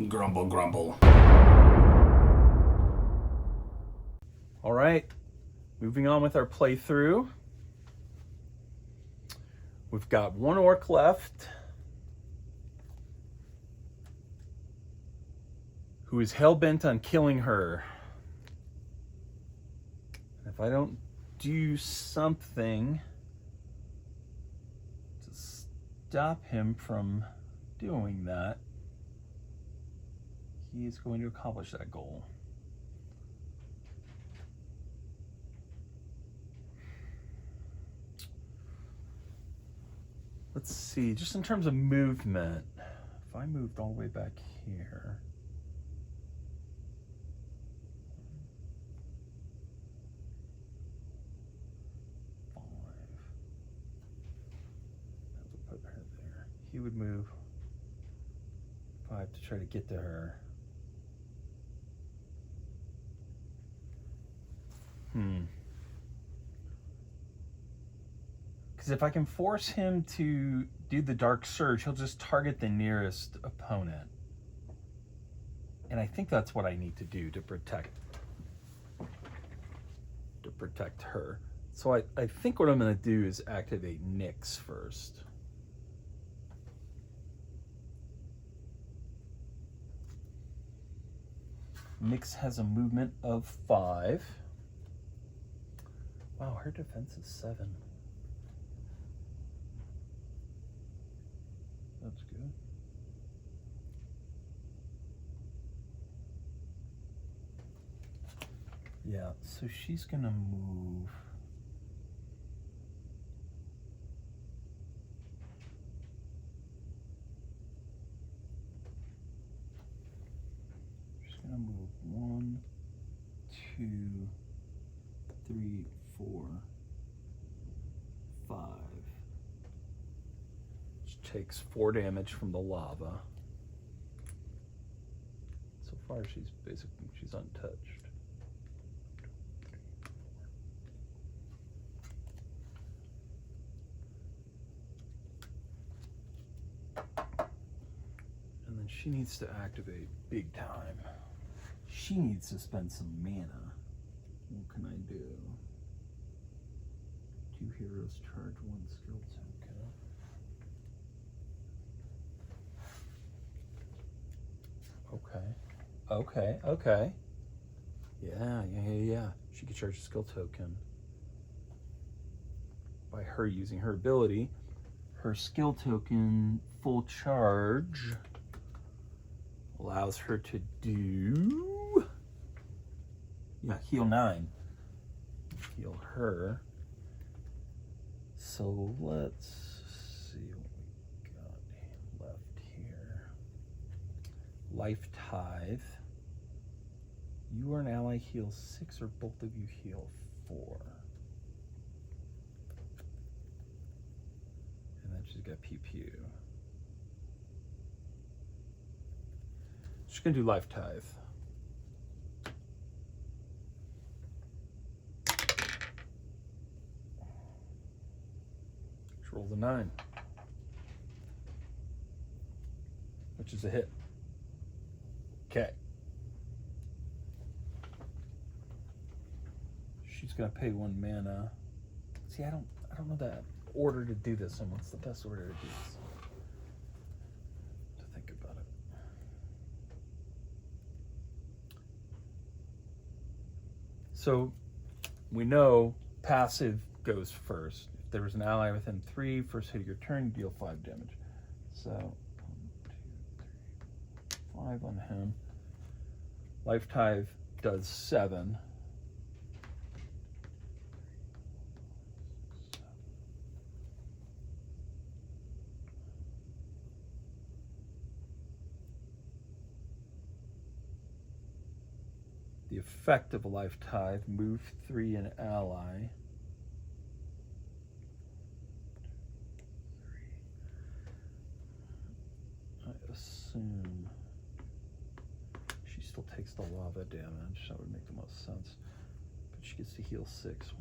Grumble, grumble. All right, moving on with our playthrough. We've got one orc left who is hell-bent on killing her. If I don't do something to stop him from doing that, he is going to accomplish that goal. Let's see, just in terms of movement, if I moved all the way back here, put her there. He would move 5 to try to get to her. Because if I can force him to do the Dark Surge, he'll just target the nearest opponent. And I think that's what I need to do to protect her. So I think what I'm going to do is activate Nyx first. Nyx has a movement of 5. Wow, her defense is 7. That's good. Yeah, so she's gonna move. She's gonna move 1, 2, 3, 4, 5. Which takes 4 damage from the lava. So far she's untouched. And then she needs to activate big time. She needs to spend some mana. What can I do? 2 heroes charge 1 skill token. Okay. Yeah. She could charge a skill token by her using her ability. Her skill token, full charge, allows her to do, heal 9. Heal her. So let's see what we got left here. Life Tithe. You or an ally heals 6 or both of you heal 4. And then she's got PPU. She's gonna do Life Tithe. She rolls a 9, which is a hit. Okay. She's gonna pay 1 mana. See, I don't know that order to do this, and what's the best order to do this? To think about it. So we know passive goes first. If there was an ally within 3, first hit of your turn, you deal 5 damage. So 1, 2, 3, 5 on him. Life Tithe does 7. The effect of a Life Tithe, move 3 an ally. I assume she still takes the lava damage. That would make the most sense. But she gets to heal 6. 1,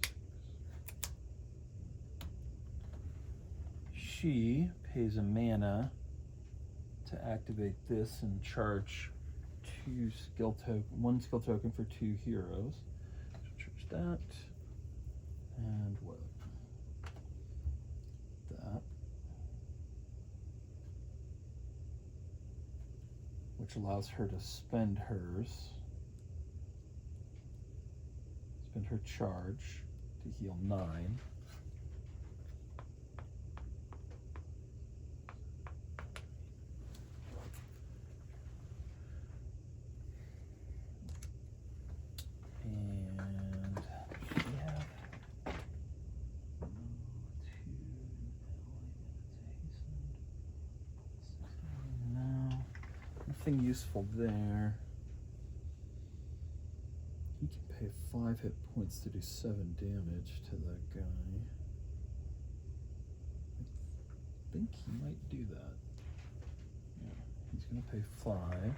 2, 3, 4, 5, 6. She pays a mana to activate this and charge one skill token for 2 heroes. So charge that. And what? That. Which allows her to spend hers. Spend her charge to heal 9. And we have no, nothing useful there. He can pay 5 hit points to do 7 damage to that guy. I think he might do that. Yeah, he's gonna pay 5.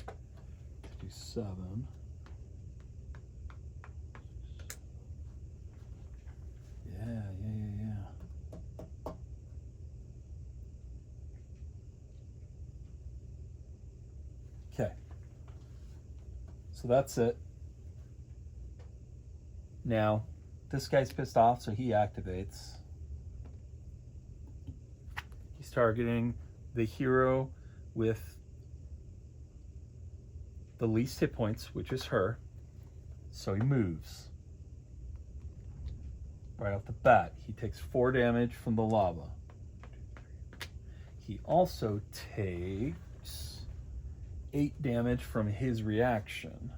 To do 7. Yeah. Okay. So that's it. Now, this guy's pissed off, so he activates. He's targeting the hero with the least hit points, which is her. So he moves. Right off the bat, he takes 4 damage from the lava. He also takes 8 damage from his reaction.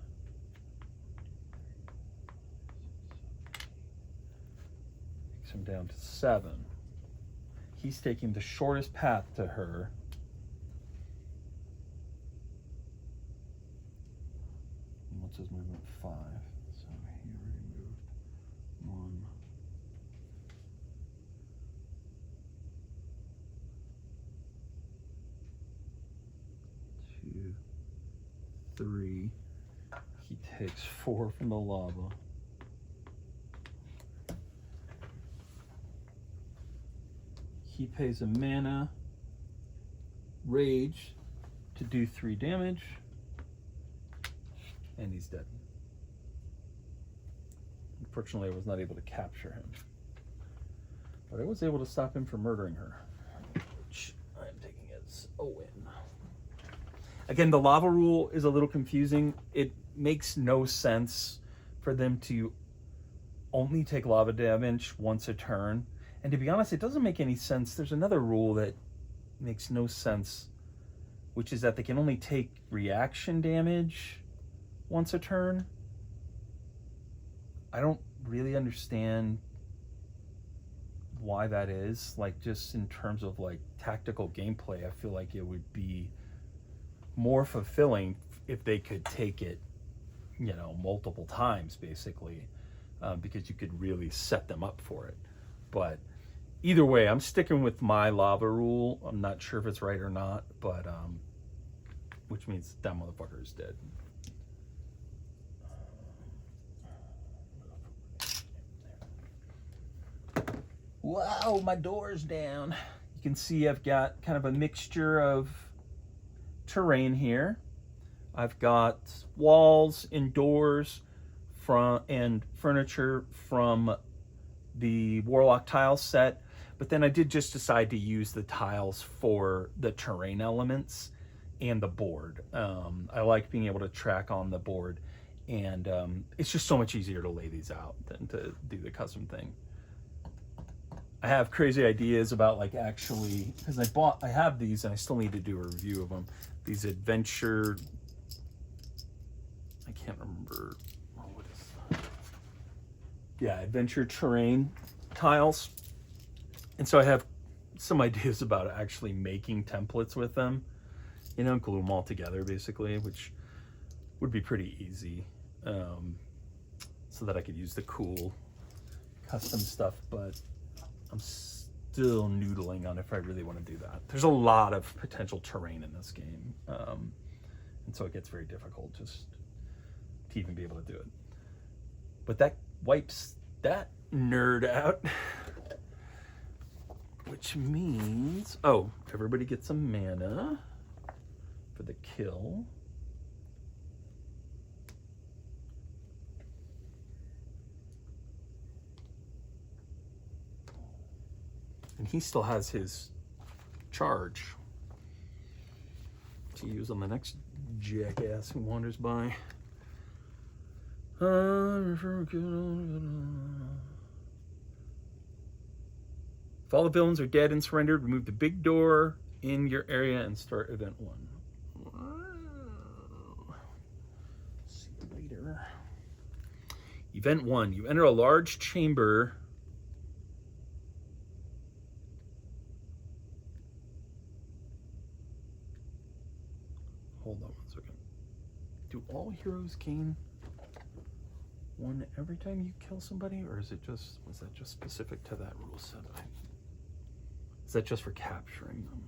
Takes him down to 7. He's taking the shortest path to her. And what's his movement? 5. So he already moved 1. 2, 3. He takes 4 from the lava. He pays a mana rage to do 3 damage, and he's dead. Unfortunately, I was not able to capture him, but I was able to stop him from murdering her, which I am taking as a win. Again, the lava rule is a little confusing. It makes no sense for them to only take lava damage once a turn. And to be honest, it doesn't make any sense. There's another rule that makes no sense, which is that they can only take reaction damage once a turn. I don't really understand why that is. Like, just in terms of like tactical gameplay, I feel like it would be more fulfilling if they could take it, you know, multiple times, basically, because you could really set them up for it. But either way, I'm sticking with my lava rule. I'm not sure if it's right or not, but which means that motherfucker is dead. Wow, my door's down. You can see I've got kind of a mixture of terrain here. I've got walls and doors and furniture from the Warlock tile set, but then I did just decide to use the tiles for the terrain elements and the board. I like being able to track on the board, and it's just so much easier to lay these out than to do the custom thing. I have crazy ideas about, like, actually, because I have these and I still need to do a review of them. These adventure, I can't remember, what is that? Yeah, adventure terrain tiles. And so I have some ideas about actually making templates with them, you know, glue them all together basically, which would be pretty easy, so that I could use the cool custom stuff, but I'm still noodling on if I really want to do that. There's a lot of potential terrain in this game, and so it gets very difficult just to even be able to do it. But that wipes that nerd out. Which means, oh, everybody gets a mana for the kill. And he still has his charge to use on the next jackass who wanders by. If all the villains are dead and surrendered, remove the big door in your area and start event 1. See you later. Event 1. You enter a large chamber. Hold on 1 second. Do all heroes gain 1 every time you kill somebody, or is it just, was that just specific to that rule set? Is that just for capturing them?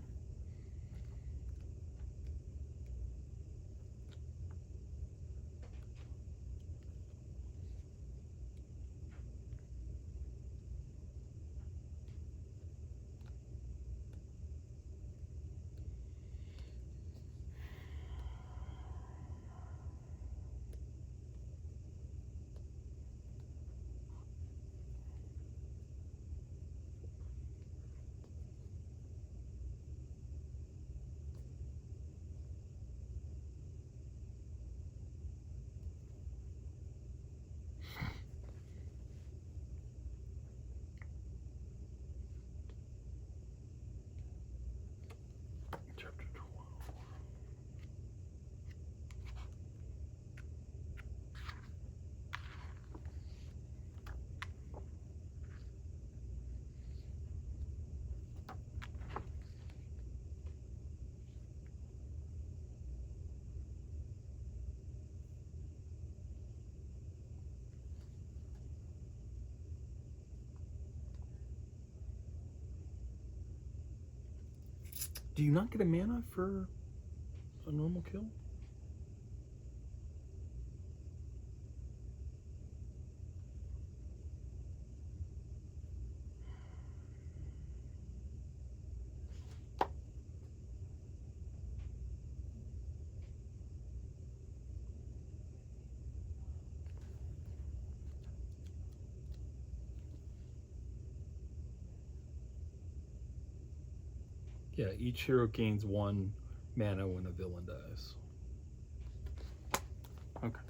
Chapter 12. Do you not get a mana for a normal kill? Yeah, each hero gains 1 mana when a villain dies. Okay.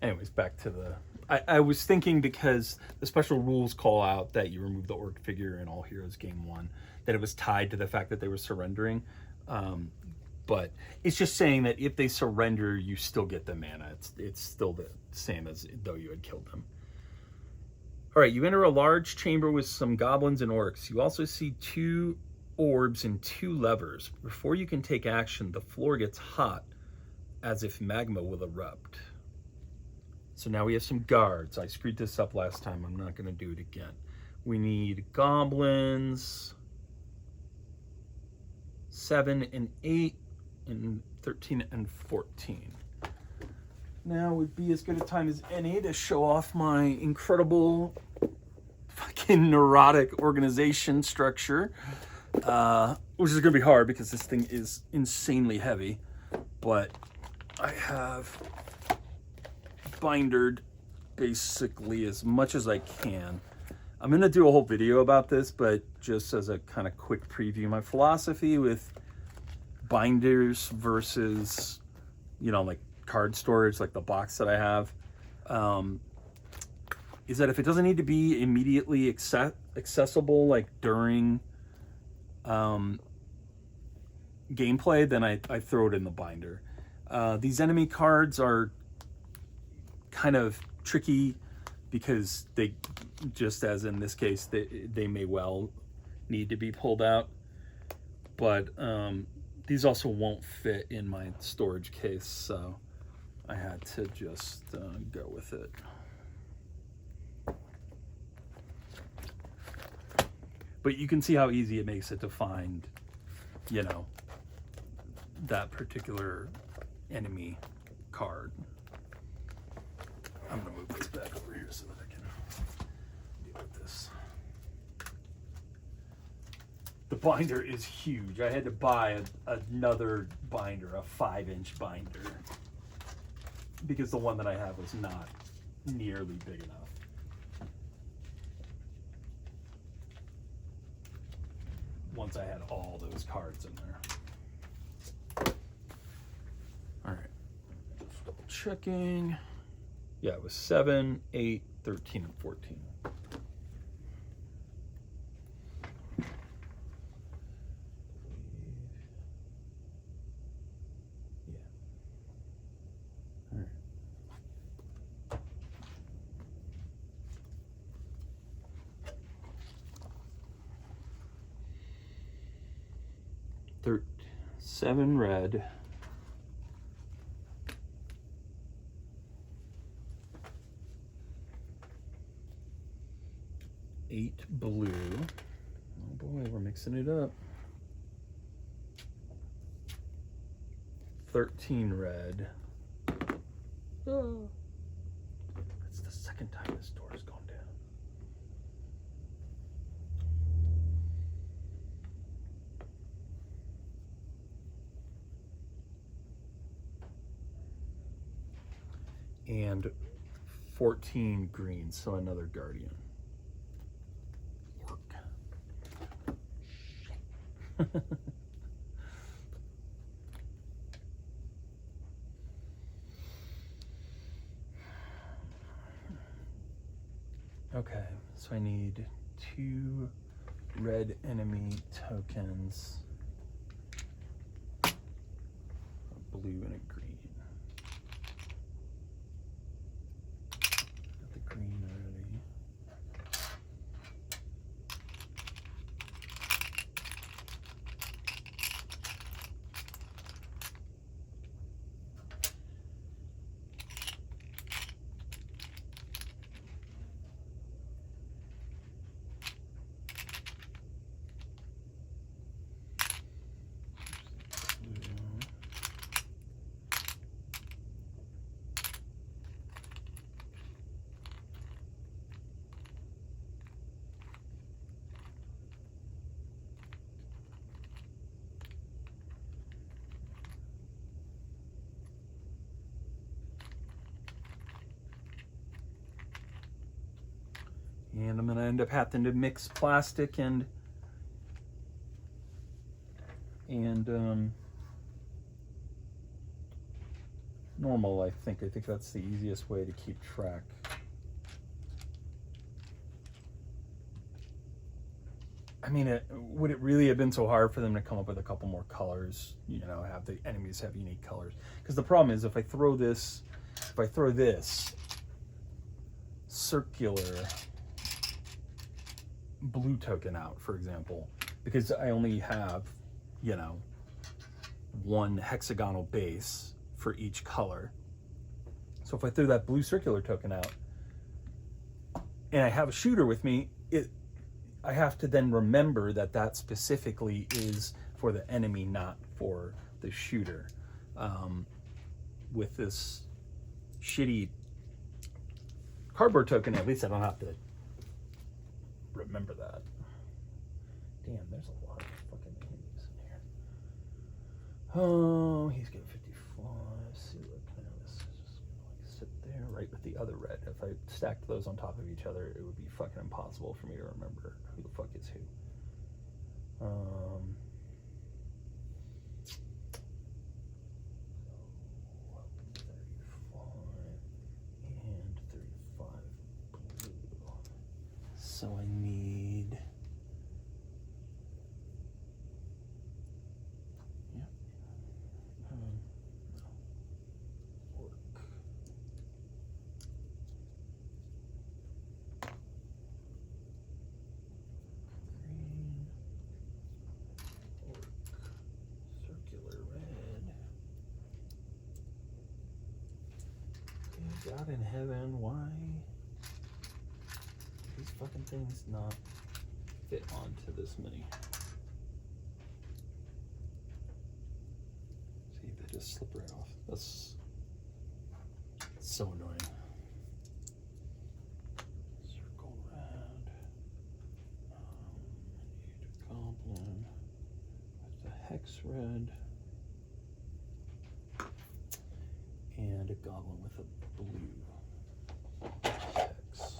Anyways, back to the... I was thinking, because the special rules call out that you remove the orc figure and all heroes gain 1, that it was tied to the fact that they were surrendering. But it's just saying that if they surrender, you still get the mana. It's still the same as though you had killed them. All right, you enter a large chamber with some goblins and orcs. You also see 2 orbs and 2 levers. Before you can take action, the floor gets hot, as if magma will erupt. So now we have some guards. I screwed this up last time. I'm not going to do it again. We need goblins, 7 and 8, and 13 and 14. Now would be as good a time as any to show off my incredible fucking neurotic organization structure, which is going to be hard because this thing is insanely heavy. But I have bindered basically as much as I can. I'm going to do a whole video about this, but just as a kind of quick preview, my philosophy with binders versus, you know, like card storage, like the box that I have, is that if it doesn't need to be immediately accessible, like during gameplay, then I throw it in the binder. These enemy cards are kind of tricky because they, just as in this case, they may well need to be pulled out, but these also won't fit in my storage case, so I had to just go with it. But you can see how easy it makes it to find, you know, that particular enemy card. I'm gonna move this back The binder is huge. I had to buy another binder, a 5-inch binder, because the one that I have was not nearly big enough. Once I had all those cards in there. All right, just double checking. Yeah, it was 7, 8, 13, and 14. Yeah. All right. Seven red. 8 blue. Oh boy, we're mixing it up. 13 red. Oh. That's the second time this door has gone down. And 14 green, so another guardian. Okay, so I need 2 red enemy tokens, a blue and a green. Got the green already. And I'm going to end up having to mix plastic and normal, I think. I think that's the easiest way to keep track. I mean, would it really have been so hard for them to come up with a couple more colors? You know, have the enemies have unique colors? Because the problem is, if I throw this circular blue token out, for example, because I only have, you know, one hexagonal base for each color. So if I throw that blue circular token out and I have a shooter with me, I have to then remember that that specifically is for the enemy, not for the shooter. With this shitty cardboard token, at least I don't have to remember that. Damn, there's a lot of fucking enemies in here. Oh, he's getting 55. See, look, now this is just gonna like sit there right with the other red. If I stacked those on top of each other, it would be fucking impossible for me to remember who the fuck is who. 35 and 35 blue. So I need, yep, orc. Green, orc, circular red. Dear God in heaven, why these fucking things not fit onto this mini? See, they just slip right off. That's so annoying. Circle red. Need a goblin. red. And a goblin with a blue X.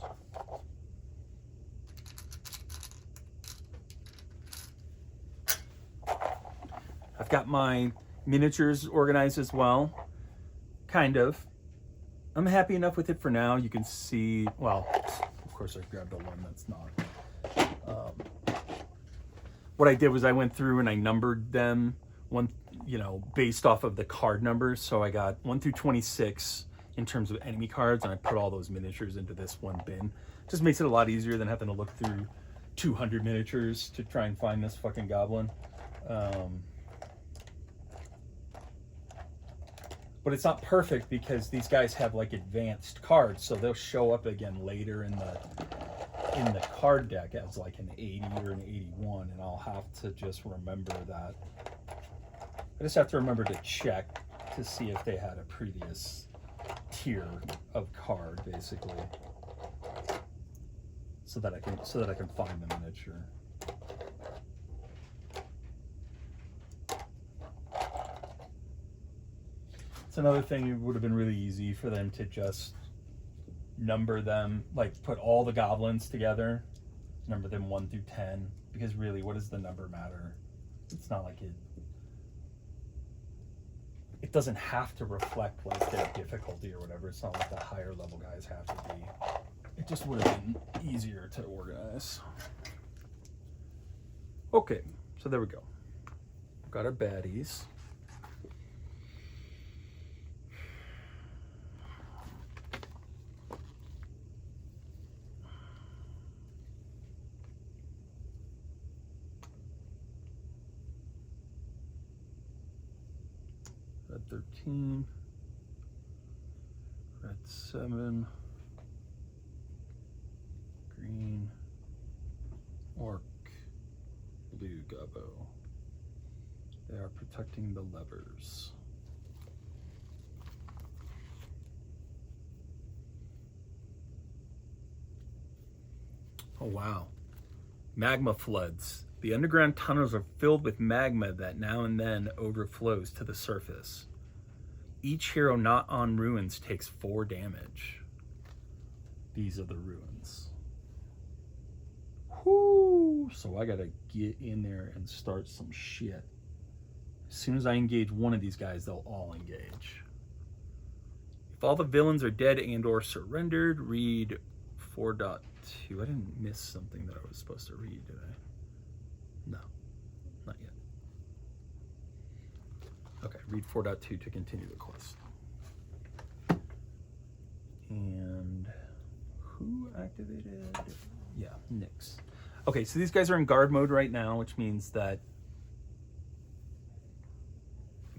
I've got my miniatures organized as well. Kind of. I'm happy enough with it for now. You can see, well, of course I grabbed the one that's not. What I did was I went through and I numbered them based off of the card numbers. So I got 1 through 26 in terms of enemy cards, and I put all those miniatures into this one bin. Just makes it a lot easier than having to look through 200 miniatures to try and find this fucking goblin. But it's not perfect because these guys have like advanced cards, so they'll show up again later in the card deck as like an 80 or an 81, and I'll have to just remember that. I just have to remember to check to see if they had a previous tier of card, basically, so that I can find the miniature. It's another thing. It would have been really easy for them to just number them, like put all the goblins together, number them 1 through 10, because really, what does the number matter? It's not like it doesn't have to reflect like their difficulty or whatever. It's not like the higher level guys have to be. It just would have been easier to organize. Okay, so there we go. Got our baddies. Red 13, red 7, green, orc, blue gobbo. They are protecting the levers. Oh wow. Magma floods. The underground tunnels are filled with magma that now and then overflows to the surface. Each hero not on ruins takes 4 damage. These are the ruins. Whoo! So I gotta get in there and start some shit. As soon as I engage one of these guys, they'll all engage. If all the villains are dead and or surrendered, read 4.2. I didn't miss something that I was supposed to read, did I? No, not yet. Okay, read 4.2 to continue the quest. And who activated? Yeah, Nyx. Okay, so these guys are in guard mode right now, which means that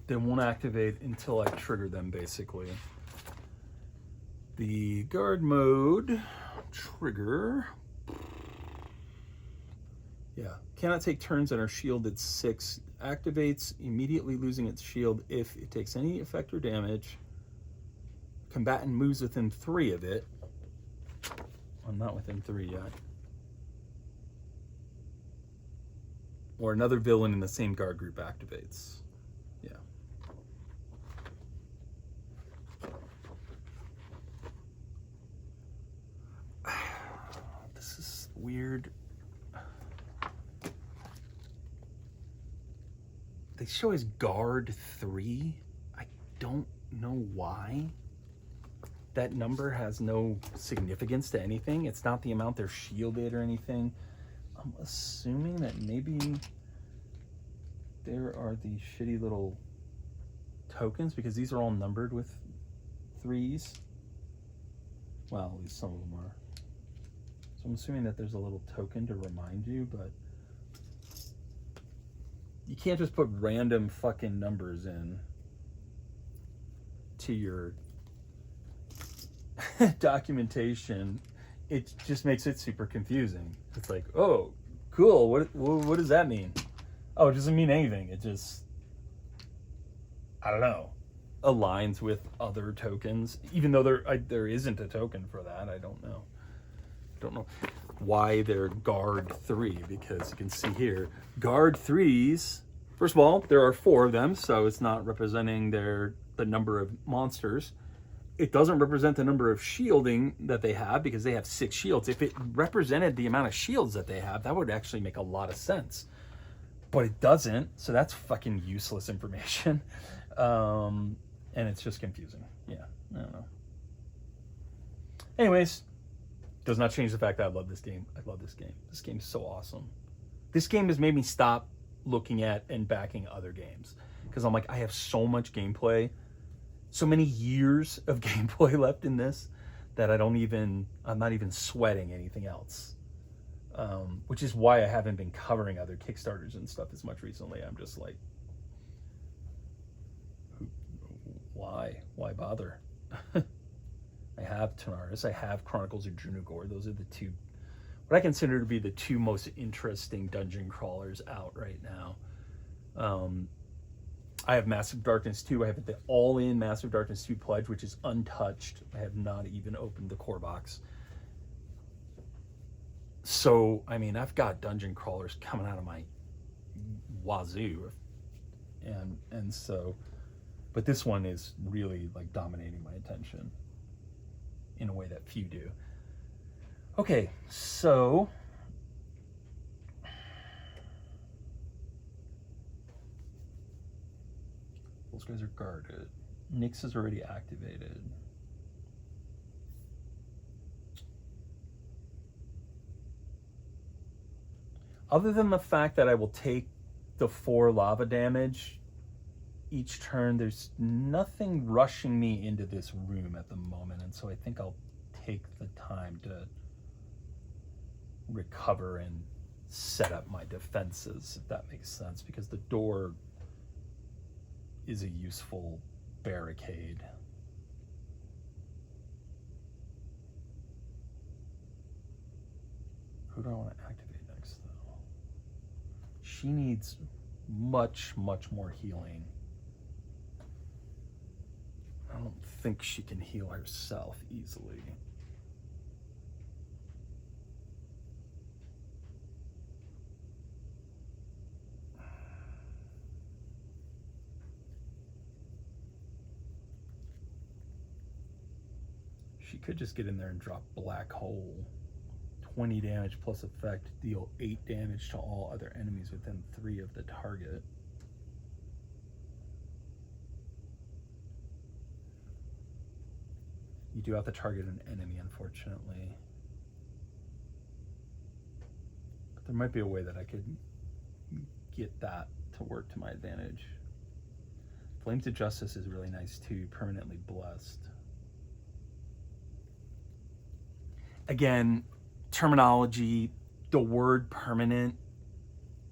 they won't activate until I trigger them, basically. The guard mode trigger. Yeah, cannot take turns and are shielded 6. Activates immediately, losing its shield if it takes any effect or damage. Combatant moves within 3 of it. I'm not within 3 yet. Or another villain in the same guard group activates. Yeah. This is weird. They show as guard 3. I don't know why. That number has no significance to anything. It's not the amount they're shielded or anything. I'm assuming that maybe there are these shitty little tokens, because these are all numbered with 3s. Well, at least some of them are. So I'm assuming that there's a little token to remind you, but you can't just put random fucking numbers in to your documentation. It just makes it super confusing. It's like, oh, cool. What does that mean? Oh, it doesn't mean anything. It just, I don't know, aligns with other tokens, even though there isn't a token for that. I don't know. I don't know why they're guard 3, because you can see here, guard 3s First of all, there are 4 of them, so it's not representing the number of monsters. It doesn't represent the number of shielding that they have because they have 6 shields. If it represented the amount of shields that they have, that would actually make a lot of sense. But it doesn't, so that's fucking useless information. And it's just confusing. Yeah, I don't know. Anyways, does not change the fact that I love this game. I love this game. This game is so awesome. This game has made me stop looking at and backing other games because I'm like, I have so much gameplay, so many years of gameplay left in this that I'm not even sweating anything else. Which is why I haven't been covering other Kickstarters and stuff as much recently. I'm just like, why bother? I have Tanares, I have Chronicles of Drunagor. Those are the 2, what I consider to be the 2 most interesting dungeon crawlers out right now. I have Massive Darkness 2. I have the all-in Massive Darkness 2 pledge, which is untouched. I have not even opened the core box. So, I mean, I've got dungeon crawlers coming out of my wazoo. And so, but this one is really like dominating my attention in a way that few do. Okay, so those guys are guarded. Nyx is already activated. Other than the fact that I will take the 4 lava damage each turn, there's nothing rushing me into this room at the moment, and so I think I'll take the time to recover and set up my defenses, if that makes sense, because the door is a useful barricade. Who do I want to activate next, though? She needs much more healing. I don't think she can heal herself easily. She could just get in there and drop Black Hole. 20 damage plus effect, deal 8 damage to all other enemies within 3 of the target. You do have to target an enemy, unfortunately. But there might be a way that I could get that to work to my advantage. Flames of Justice is really nice too, permanently blessed. Again, terminology, the word permanent,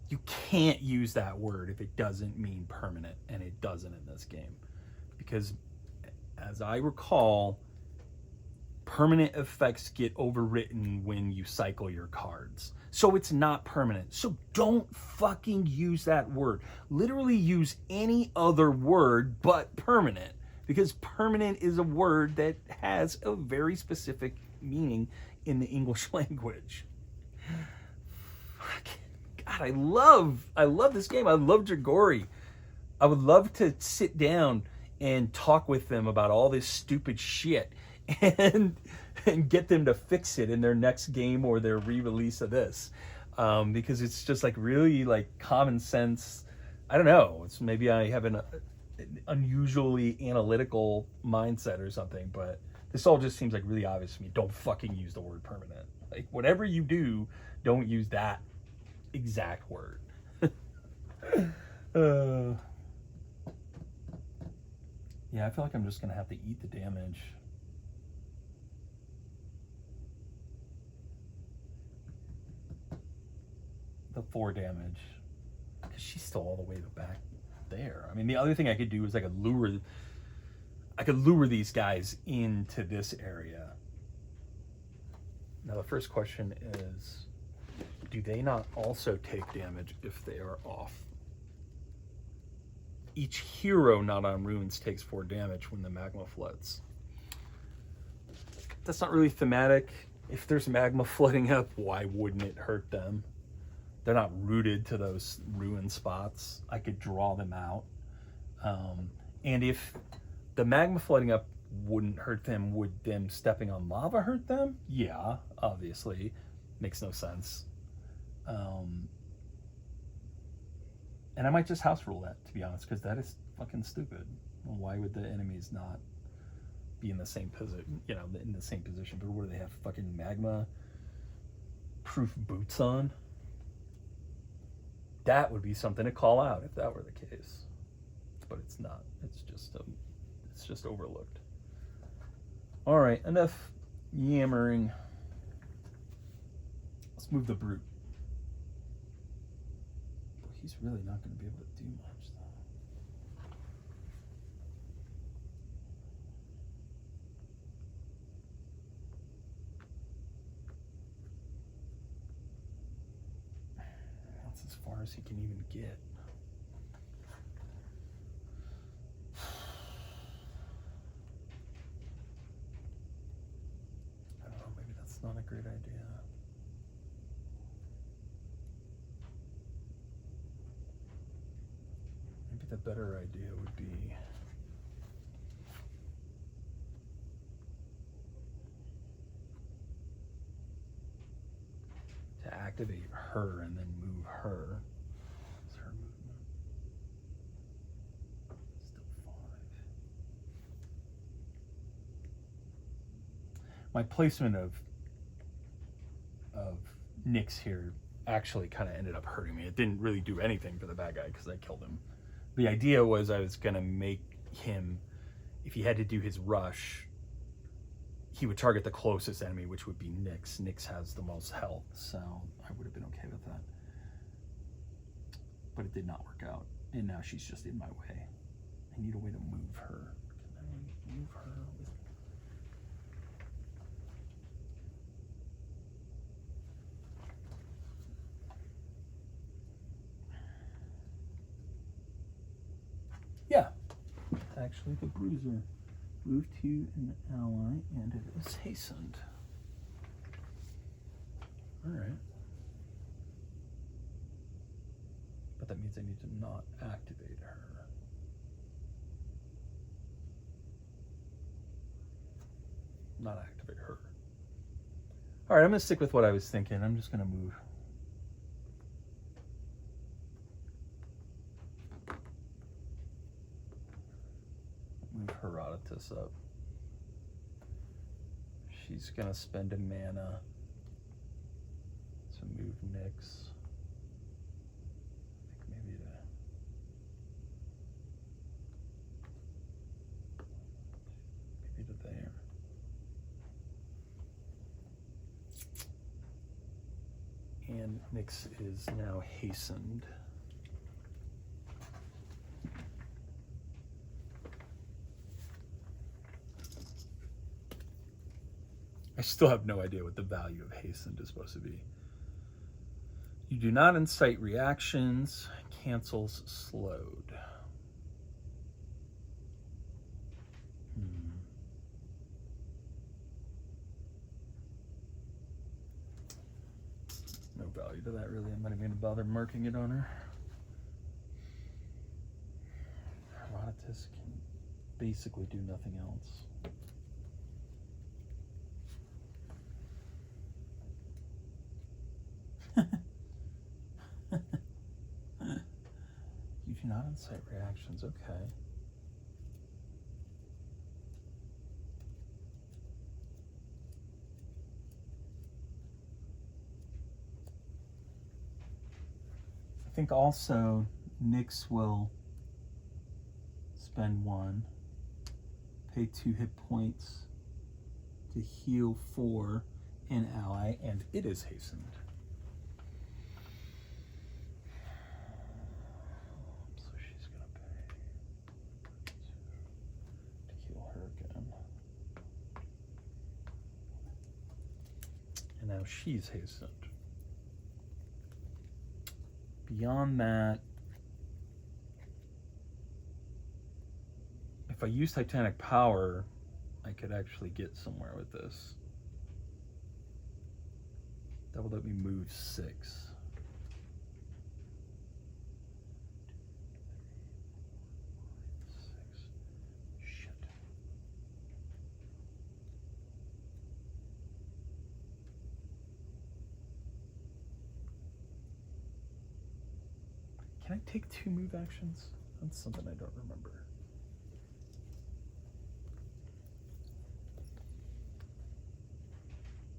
you can't use that word if it doesn't mean permanent, and it doesn't in this game. Because as I recall, permanent effects get overwritten when you cycle your cards. So it's not permanent. So don't fucking use that word. Literally use any other word but permanent, because permanent is a word that has a very specific meaning in the English language. God, I love this game. I love Dragori. I would love to sit down and talk with them about all this stupid shit and get them to fix it in their next game or their re-release of this, because it's just like really like common sense. I don't know, it's maybe I have an unusually analytical mindset or something, but this all just seems like really obvious to me. Don't fucking use the word permanent. Like, whatever you do, don't use that exact word. Yeah, I feel like I'm just gonna have to eat the damage. The 4 damage, because she's still all the way back there. I mean, the other thing I could do is I could lure these guys into this area. Now the first question is, do they not also take damage if they are off? Each hero not on runes takes 4 damage when the magma floods. That's not really thematic. If there's magma flooding up, why wouldn't it hurt them? they're not rooted to those ruin spots. I could draw them out. And if the magma flooding up wouldn't hurt them, would them stepping on lava hurt them? Yeah, obviously. Makes no sense. And I might just house rule that, to be honest, because that is fucking stupid. Why would the enemies not be in the same position? You know, in the same position. But where they have fucking magma-proof boots on? That would be something to call out if that were the case. But it's not. It's just overlooked. All right, enough yammering. Let's move the brute. He's really not going to be able to do much, though. That's as far as he can even get. I don't know, maybe that's not a great idea. The better idea would be to activate her and then move her. What's her movement? Still 5. My placement of Nyx here actually kind of ended up hurting me. It didn't really do anything for the bad guy because I killed him. The idea was I was going to make him, if he had to do his rush, he would target the closest enemy, which would be Nyx. Nyx has the most health, so I would have been okay with that. But it did not work out, and now she's just in my way. I need a way to move her. Can I move her? Yeah, actually the bruiser moved to an ally and it is hastened. All right. But that means I need to not activate her. Not activate her. All right, I'm going to stick with what I was thinking. I'm just going to move. Move Herodotus up. She's gonna spend a mana to move Nyx. I think maybe to there. And Nyx is now hastened. I still have no idea what the value of hastened is supposed to be. You do not incite reactions, cancels slowed. No value to that, really. I'm not even going to bother marking it on her. Herodotus can basically do nothing else. You do not incite reactions, okay. I think also Nyx will spend 1, pay 2 hit points to heal 4 an ally, and it is hastened. So she's gonna pay to heal her again. And now she's hastened. Beyond that, if I use Titanic Power, I could actually get somewhere with this. That would let me move 6. Can I take 2 move actions? That's something I don't remember.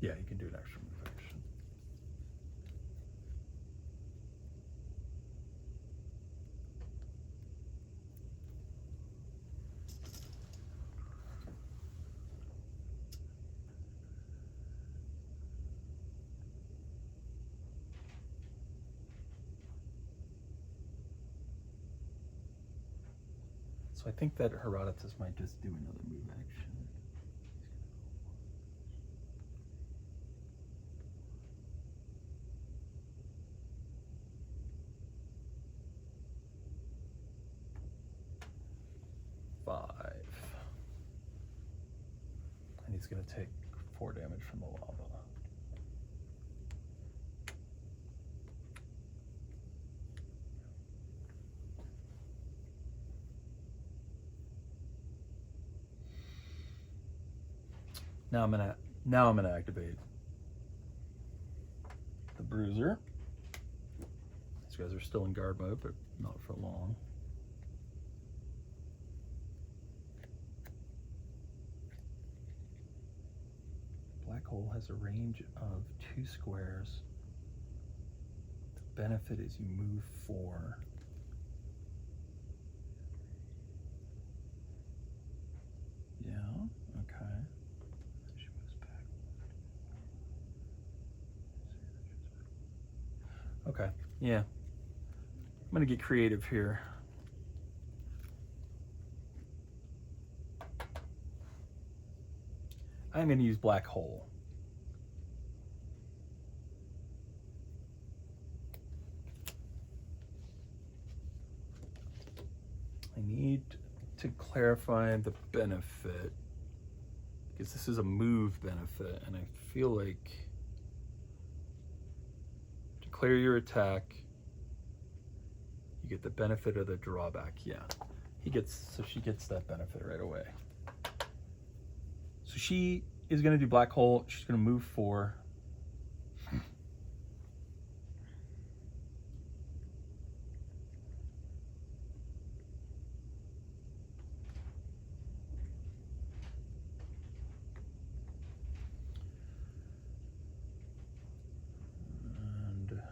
Yeah, you can do an extra move action. So I think that Herodotus might just do another move action. And he's going to take 4 damage from the lava. Now I'm gonna activate the Bruiser. These guys are still in guard mode, but not for long. Black hole has a range of 2 squares. The benefit is you move 4. Yeah, okay. She moves back. Okay, yeah. I'm gonna get creative here. I'm gonna use black hole. I need to clarify the benefit because this is a move benefit, and I feel like declare your attack, you get the benefit of the drawback. Yeah, she gets that benefit right away. So she is going to do black hole. She's going to move 4. And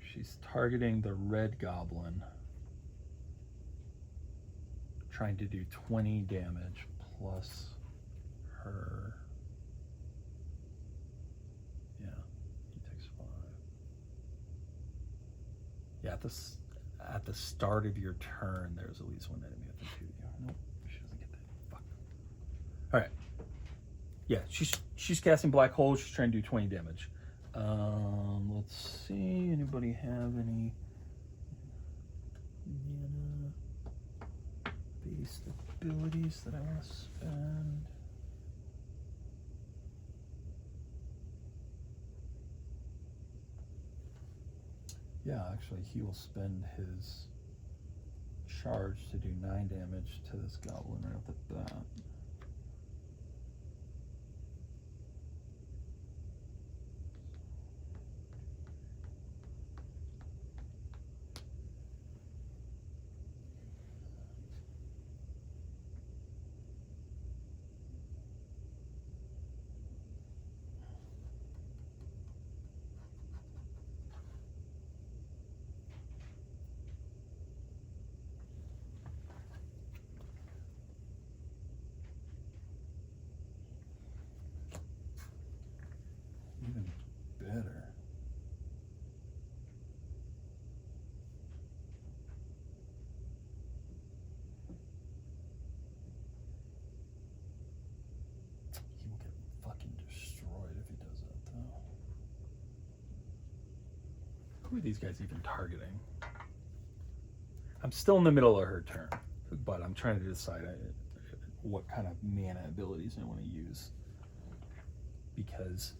she's targeting the red goblin, trying to do 20 damage plus her. Yeah, he takes 5. Yeah, at the start of your turn, there's at least one enemy within 2 of you. Nope, she doesn't get that. Fuck. All right. Yeah, she's casting black hole. She's trying to do 20 damage. Let's see. Anybody have any mana-based abilities that I want to spend? Yeah, actually, he will spend his charge to do 9 damage to this goblin right off the bat. Even better. He will get fucking destroyed if he does that, though. Who are these guys even targeting? I'm still in the middle of her turn, but I'm trying to decide what kind of mana abilities I want to use. Because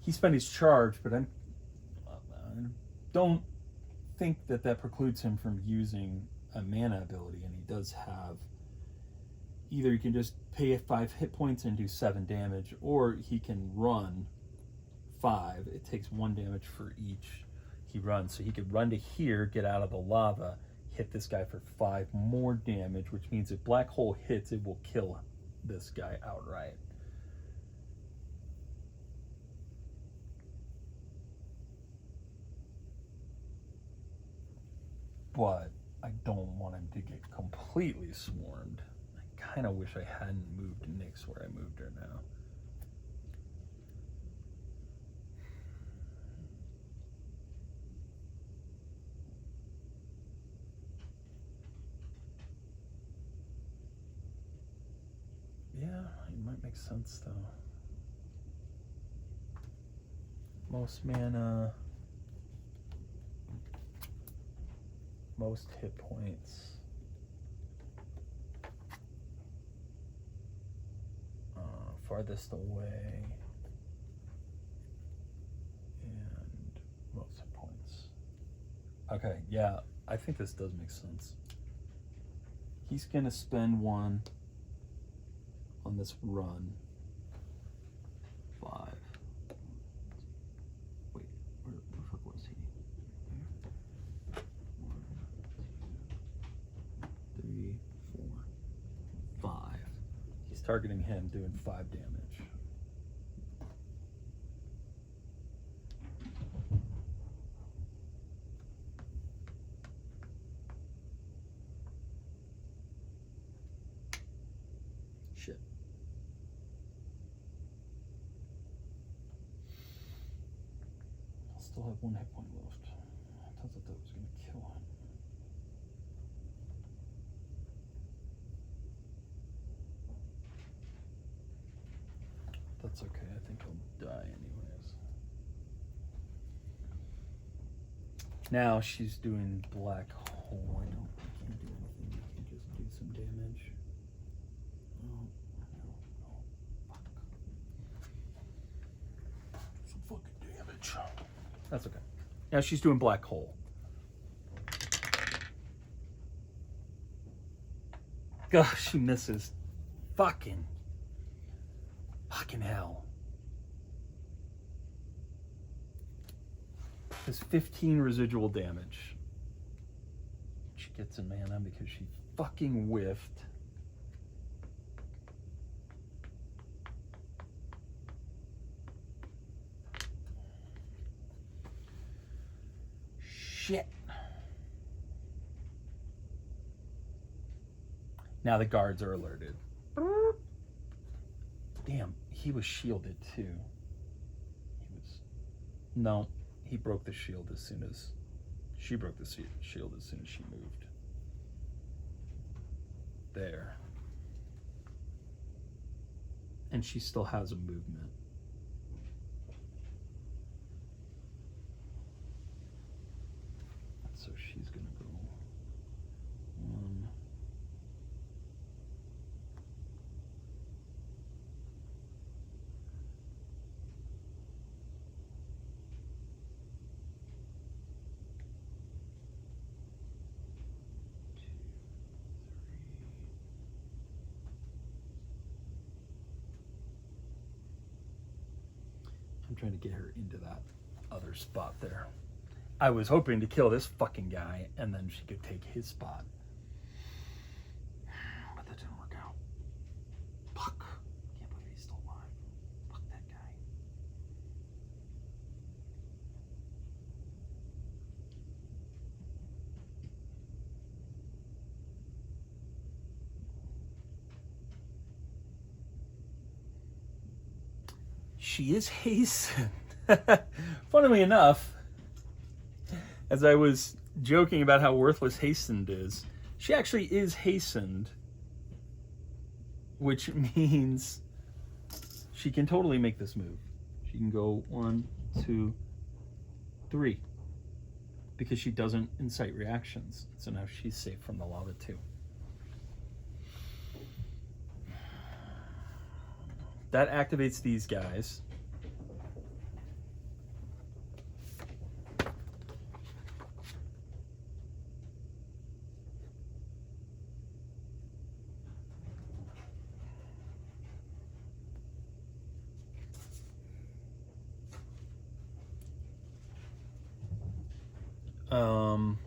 he spent his charge, but I don't think that precludes him from using a mana ability, and he does have, either he can just pay 5 hit points and do 7 damage, or he can run 5. It takes 1 damage for each. he runs. So he could run to here, get out of the lava, hit this guy for 5 more damage, which means if black hole hits, it will kill this guy outright. But I don't want him to get completely swarmed. I kind of wish I hadn't moved Nyx where I moved her now. Yeah, it might make sense though. Most mana, most hit points. Farthest away, and most hit points. Okay, yeah, I think this does make sense. He's gonna spend 1 on this run. 5. Wait, where the fuck was he? 1, 2, 3, 4, 5. He's targeting him, doing 5 damage. Shit. I still have 1 hit point left. I thought that was going to kill him. That's okay, I think I'll die anyways. Now she's doing black hole. I can't do anything. I can just do some damage. Oh, fuck. Some fucking damage. That's okay. Now she's doing black hole. Gosh, she misses. Fucking hell. There's 15 residual damage. She gets in mana because she fucking whiffed. Shit. Now the guards are alerted. Damn, he was shielded too. No, he broke the shield as soon as she broke the shield as soon as she moved. There. And she still has a movement. So she's gonna go 1. I'm trying to get her into that other spot there. I was hoping to kill this fucking guy and then she could take his spot. But that didn't work out. Fuck. Can't believe he's still alive. Fuck that guy. She is hastened. Funnily enough, as I was joking about how worthless hastened is, she actually is hastened, which means she can totally make this move. She can go 1, 2, 3, because she doesn't incite reactions. So now she's safe from the lava too. That activates these guys. It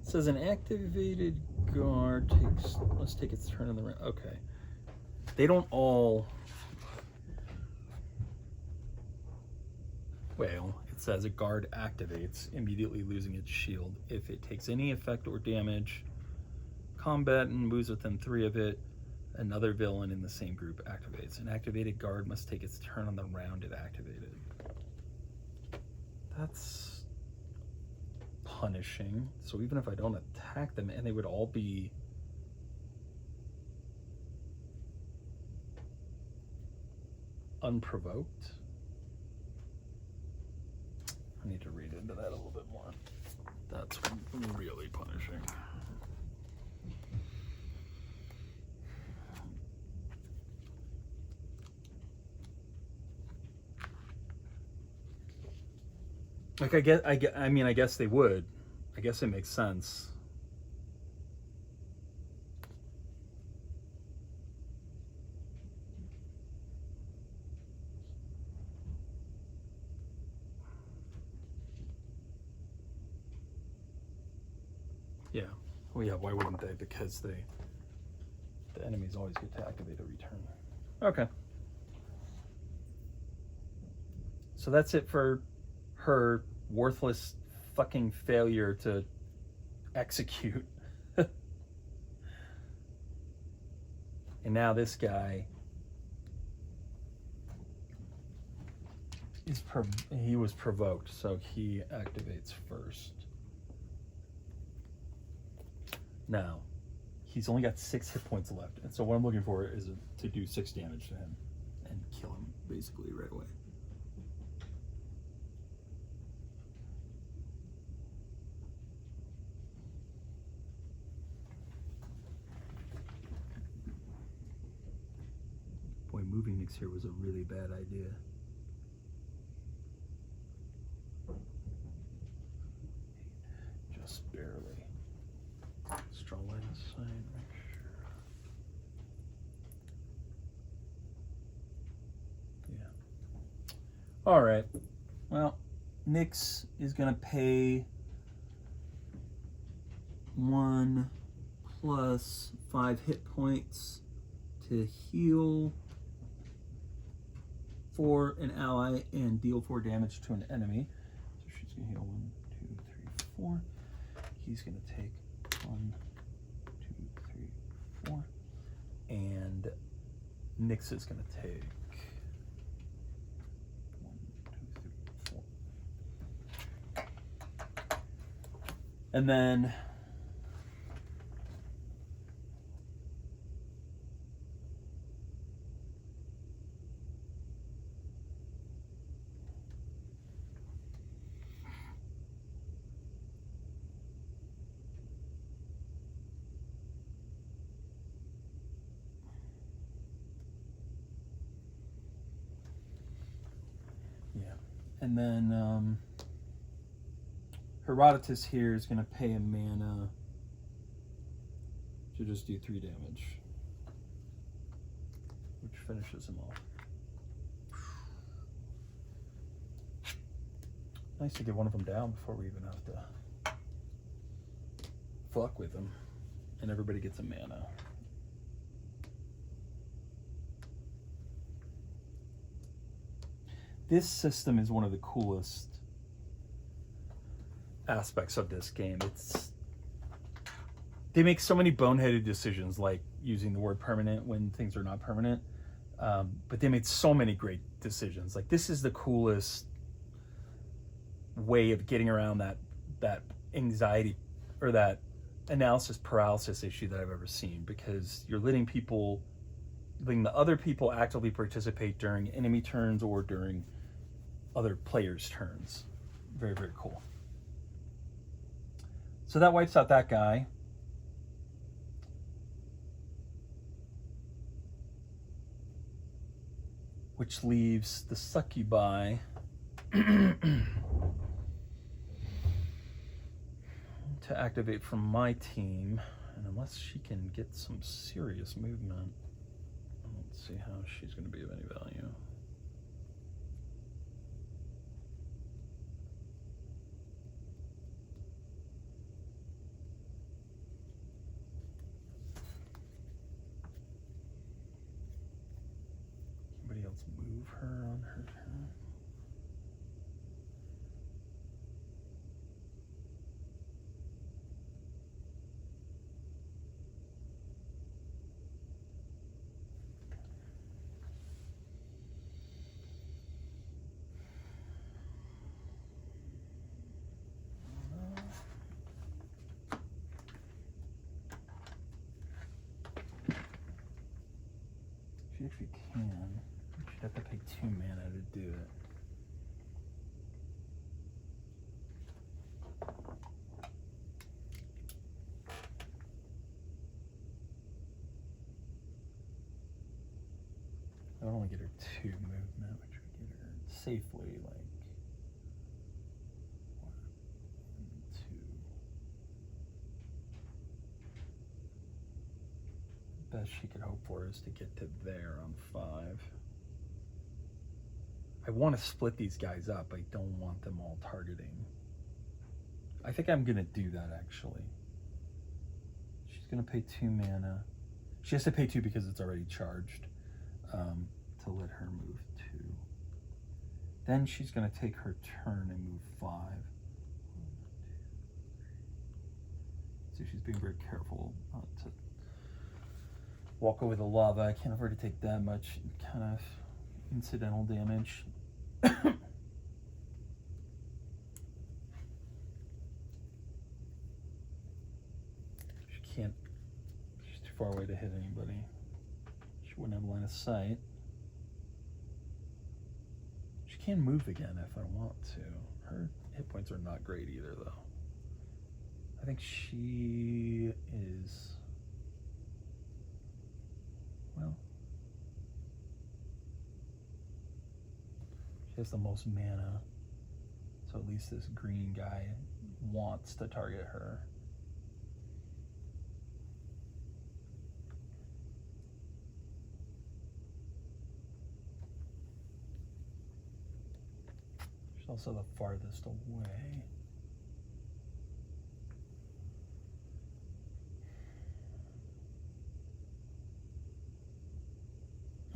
says an activated guard must take its turn in the round. Okay. They don't all... Well, it says a guard activates, immediately losing its shield. If it takes any effect or damage, combat and moves within 3 of it, another villain in the same group activates. An activated guard must take its turn on the round it activated. That's punishing. So even if I don't attack them, and they would all be... unprovoked? I need to read into that a little bit more. That's really punishing. Like, I mean, I guess they would. I guess it makes sense. Yeah. Well, yeah, why wouldn't they? Because the enemies always get to activate a return. Okay. So that's it for her worthless fucking failure to execute. And now this guy he was provoked, so he activates first. Now, he's only got 6 hit points left, and so what I'm looking for is to do 6 damage to him and kill him basically right away. Boy, moving Nyx here was a really bad idea. Just barely. Strong line of sight, make sure. Yeah. All right. Well, Nyx is gonna pay 1 plus 5 hit points to heal for an ally and deal 4 damage to an enemy. So she's gonna heal 1, 2, 3, 4. He's gonna take 1, 2, 3, 4, and Nyx is gonna take 1, 2, 3, 4, and then Herodotus here is going to pay a mana to just do 3 damage, which finishes him off. Nice to get one of them down before we even have to fuck with them, and everybody gets a mana. This system is one of the coolest aspects of this game. They make so many boneheaded decisions, like using the word permanent when things are not permanent, but they made so many great decisions. Like, this is the coolest way of getting around that anxiety or that analysis paralysis issue that I've ever seen, because you're letting the other people actively participate during enemy turns or during other players' turns. Very, very cool. So that wipes out that guy. Which leaves the succubi to activate from my team. And unless she can get some serious movement, let's see how she's going to be of any value. let's move her on her turn. She actually can. She'd have to pay 2 mana to do it. I would only get her 2 movement, which would get her safely like 1, 2. Best she could hope for is to get to there on 5. I want to split these guys up. I don't want them all targeting. I think I'm gonna do that actually. She's gonna pay 2 mana. She has to pay 2 because it's already charged. To let her move 2. Then she's going to take her turn and move 5. 1, 2, 3. So she's being very careful not to walk over the lava. I can't afford to take that much kind of incidental damage. She can't, she's too far away to hit anybody. She wouldn't have line of sight. She can move again if I want to. Her hit points are not great either, though. I think she is... well... she has the most mana. So at least this green guy wants to target her. She's also the farthest away.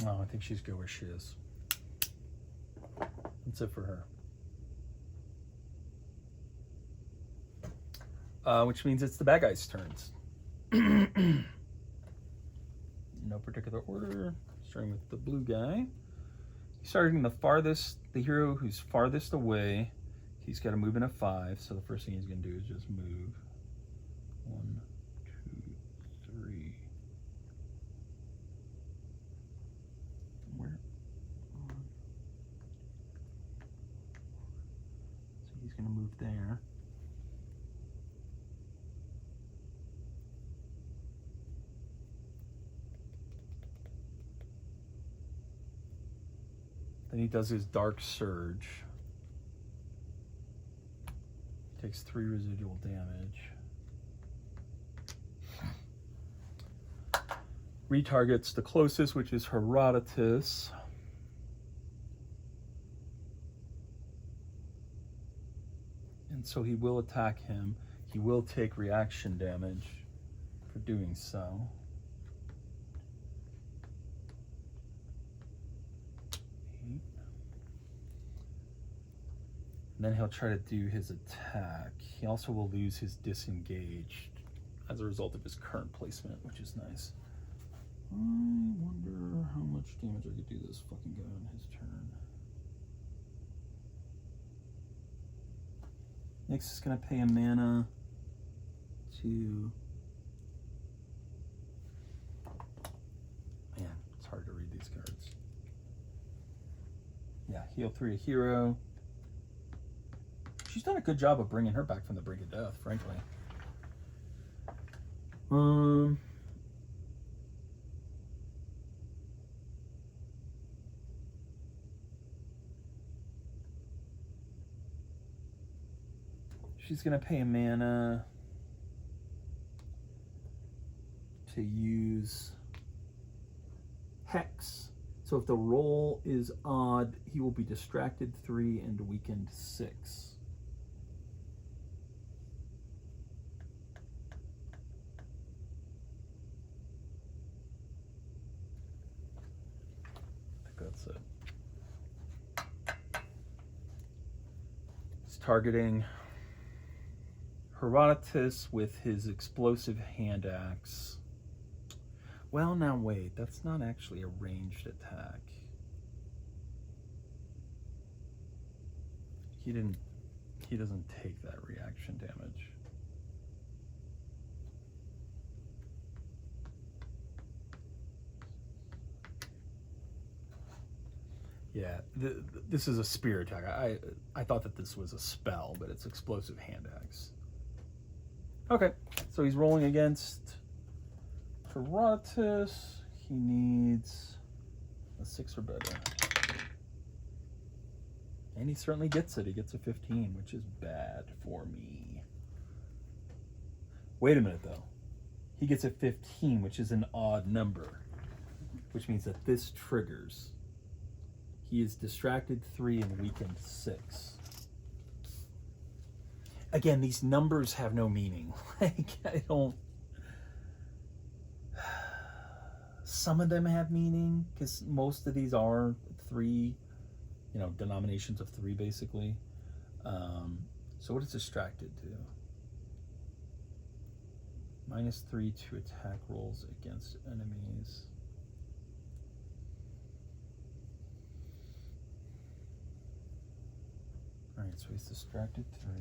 Oh, I think she's good where she is. That's it for her. Which means it's the bad guys' turns. No particular order. Starting with the blue guy. Starting the farthest, the hero who's farthest away, he's got to move in a 5. So the first thing he's going to do is just move 1, 2, 3. Where? So he's going to move there. Then he does his Dark Surge. Takes 3 residual damage. Retargets the closest, which is Herodotus. And so he will attack him. He will take reaction damage for doing so. And then he'll try to do his attack. He also will lose his disengaged as a result of his current placement, which is nice. I wonder how much damage I could do this fucking guy on his turn. Next is going to pay a mana to... man, it's hard to read these cards. Yeah, heal 3 a hero. She's done a good job of bringing her back from the brink of death, frankly. She's going to pay a mana to use Hex. So if the roll is odd, he will be distracted 3 and weakened 6. That's it. targeting Herodotus with his explosive hand axe. Well, now wait, that's not actually a ranged attack. He doesn't take that reaction damage. Yeah, this is a spear attack. I thought that this was a spell, but it's explosive hand axe. Okay, so he's rolling against Herodotus. He needs a 6 or better. And he certainly gets it. He gets a 15, which is bad for me. Wait a minute, though. He gets a 15, which is an odd number, which means that this triggers. He is distracted 3 and weakened 6. Again, these numbers have no meaning. Like, I don't... Some of them have meaning, because most of these are 3, you know, denominations of 3, basically. So what does distracted do? -3 to attack rolls against enemies. Alright, so he's distracted 3.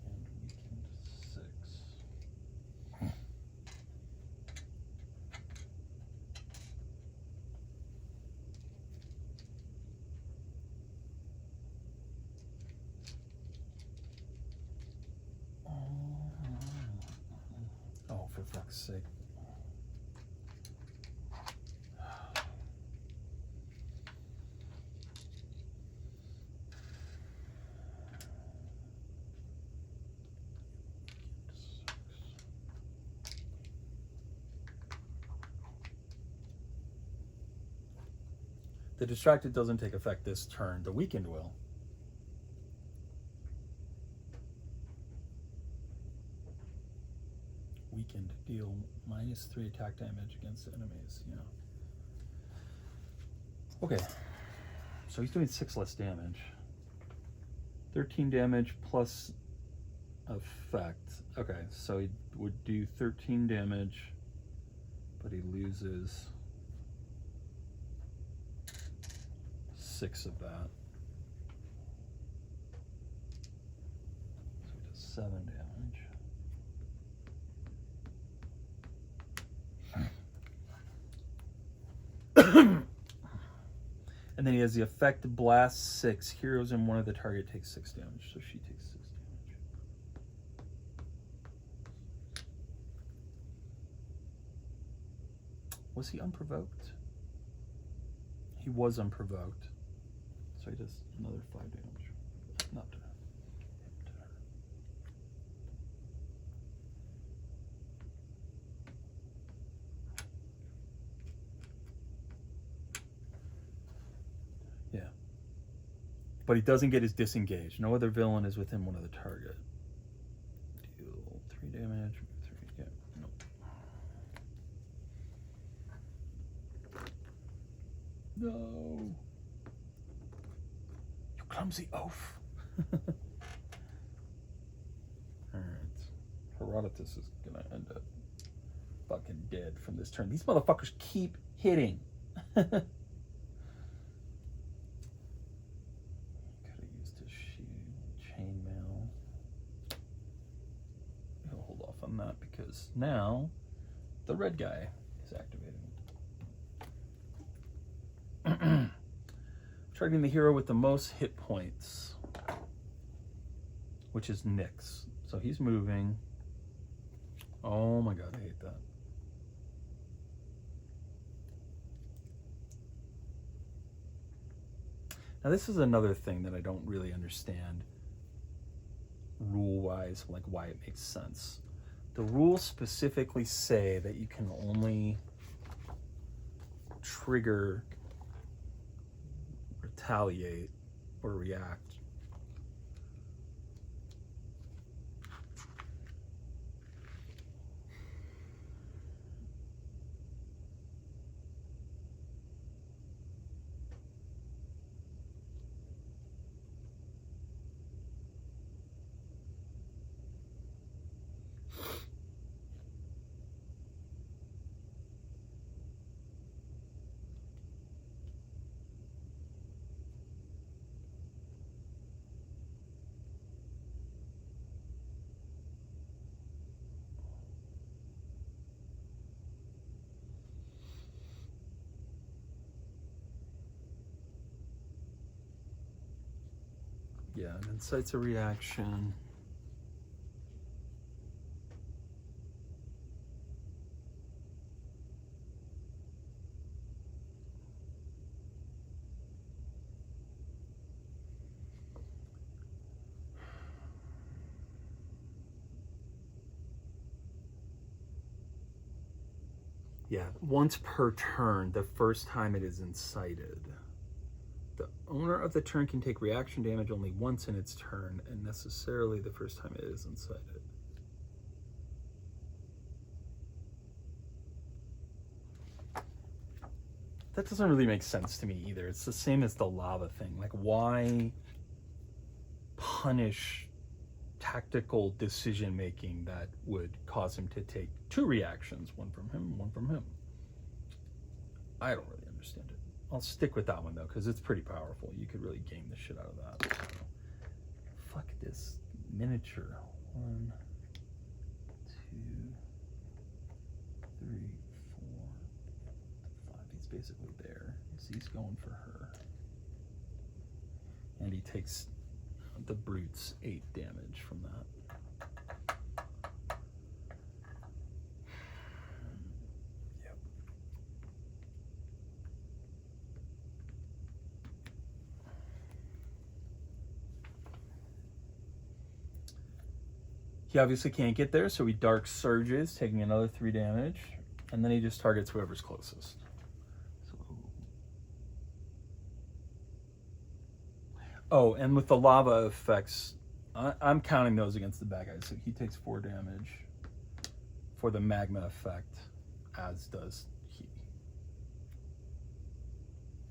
And weakened 6. Oh, for fuck's sake. The distracted doesn't take effect this turn. The weakened will. Weakened deal -3 attack damage against enemies. Yeah. Okay. So he's doing 6 less damage. 13 damage plus effect. Okay, so he would do 13 damage, but he loses 6 of that. So he does 7 damage. And then he has the effect blast 6. Heroes in one of the target takes 6 damage, so she takes 6 damage. Was he unprovoked? He was unprovoked. So he does another 5 damage. Not to her. To her. Yeah. But he doesn't get his disengage. No other villain is within one of the target. Deal 3 damage. 3, yeah, nope. No. You clumsy oaf. Alright. Herodotus is gonna end up fucking dead from this turn. These motherfuckers keep hitting. That because now the red guy is activated. Targeting the hero with the most hit points, which is Nyx. So he's moving. Oh my god, I hate that. Now this is another thing that I don't really understand rule-wise, like why it makes sense. The rules specifically say that you can only trigger, retaliate, or react Yeah, and incites a reaction. Yeah, once per turn, the first time it is incited. The owner of the turn can take reaction damage only once in its turn, and necessarily the first time it is incited. That doesn't really make sense to me either. It's the same as the lava thing. Like, why punish tactical decision making that would cause him to take two reactions, one from him, one from him? I don't really understand it. I'll stick with that one though, because it's pretty powerful. You could really game the shit out of that. So, fuck this miniature. 1, 2, 3, 4, 5. He's basically there. So he's going for her. And he takes the brute's 8 damage from that. Yep. He obviously can't get there, so he dark surges, taking another 3 damage, and then he just targets whoever's closest. Oh, and with the lava effects, I'm counting those against the bad guy. So he takes 4 damage for the magma effect, as does he.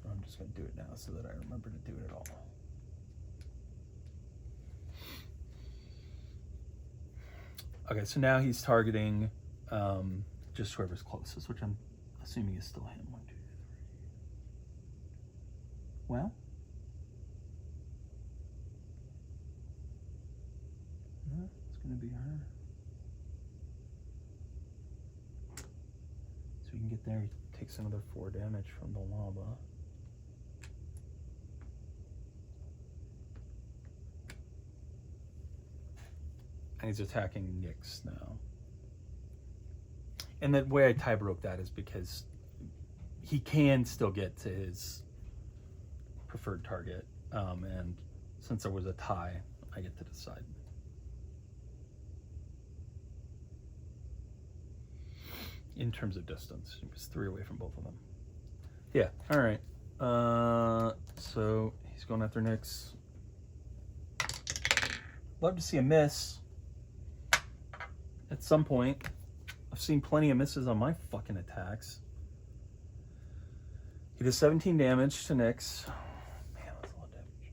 I'm just going to do it now so that I remember to do it at all. Okay, so now he's targeting just whoever's closest, which I'm assuming is still him. 1, 2, 3. Well? No, it's going to be her. So we can get there. He takes another 4 damage from the lava. And he's attacking Nyx now. And the way I tie broke that is because he can still get to his preferred target. And since there was a tie, I get to decide. In terms of distance, he was 3 away from both of them. Yeah, all right. So he's going after Nyx. Love to see a miss at some point. I've seen plenty of misses on my fucking attacks. He does 17 damage to Nyx. Man, that's a lot of damage.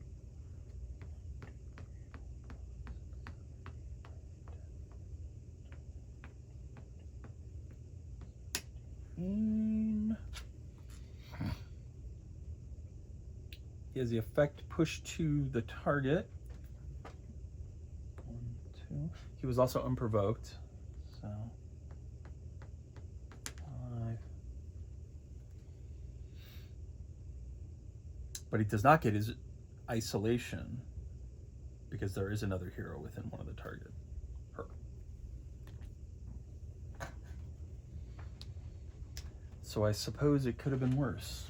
He has the effect push to the target. 1, 2. He was also unprovoked. So 5. But he does not get his isolation because there is another hero within one of the target. Her. So I suppose it could have been worse.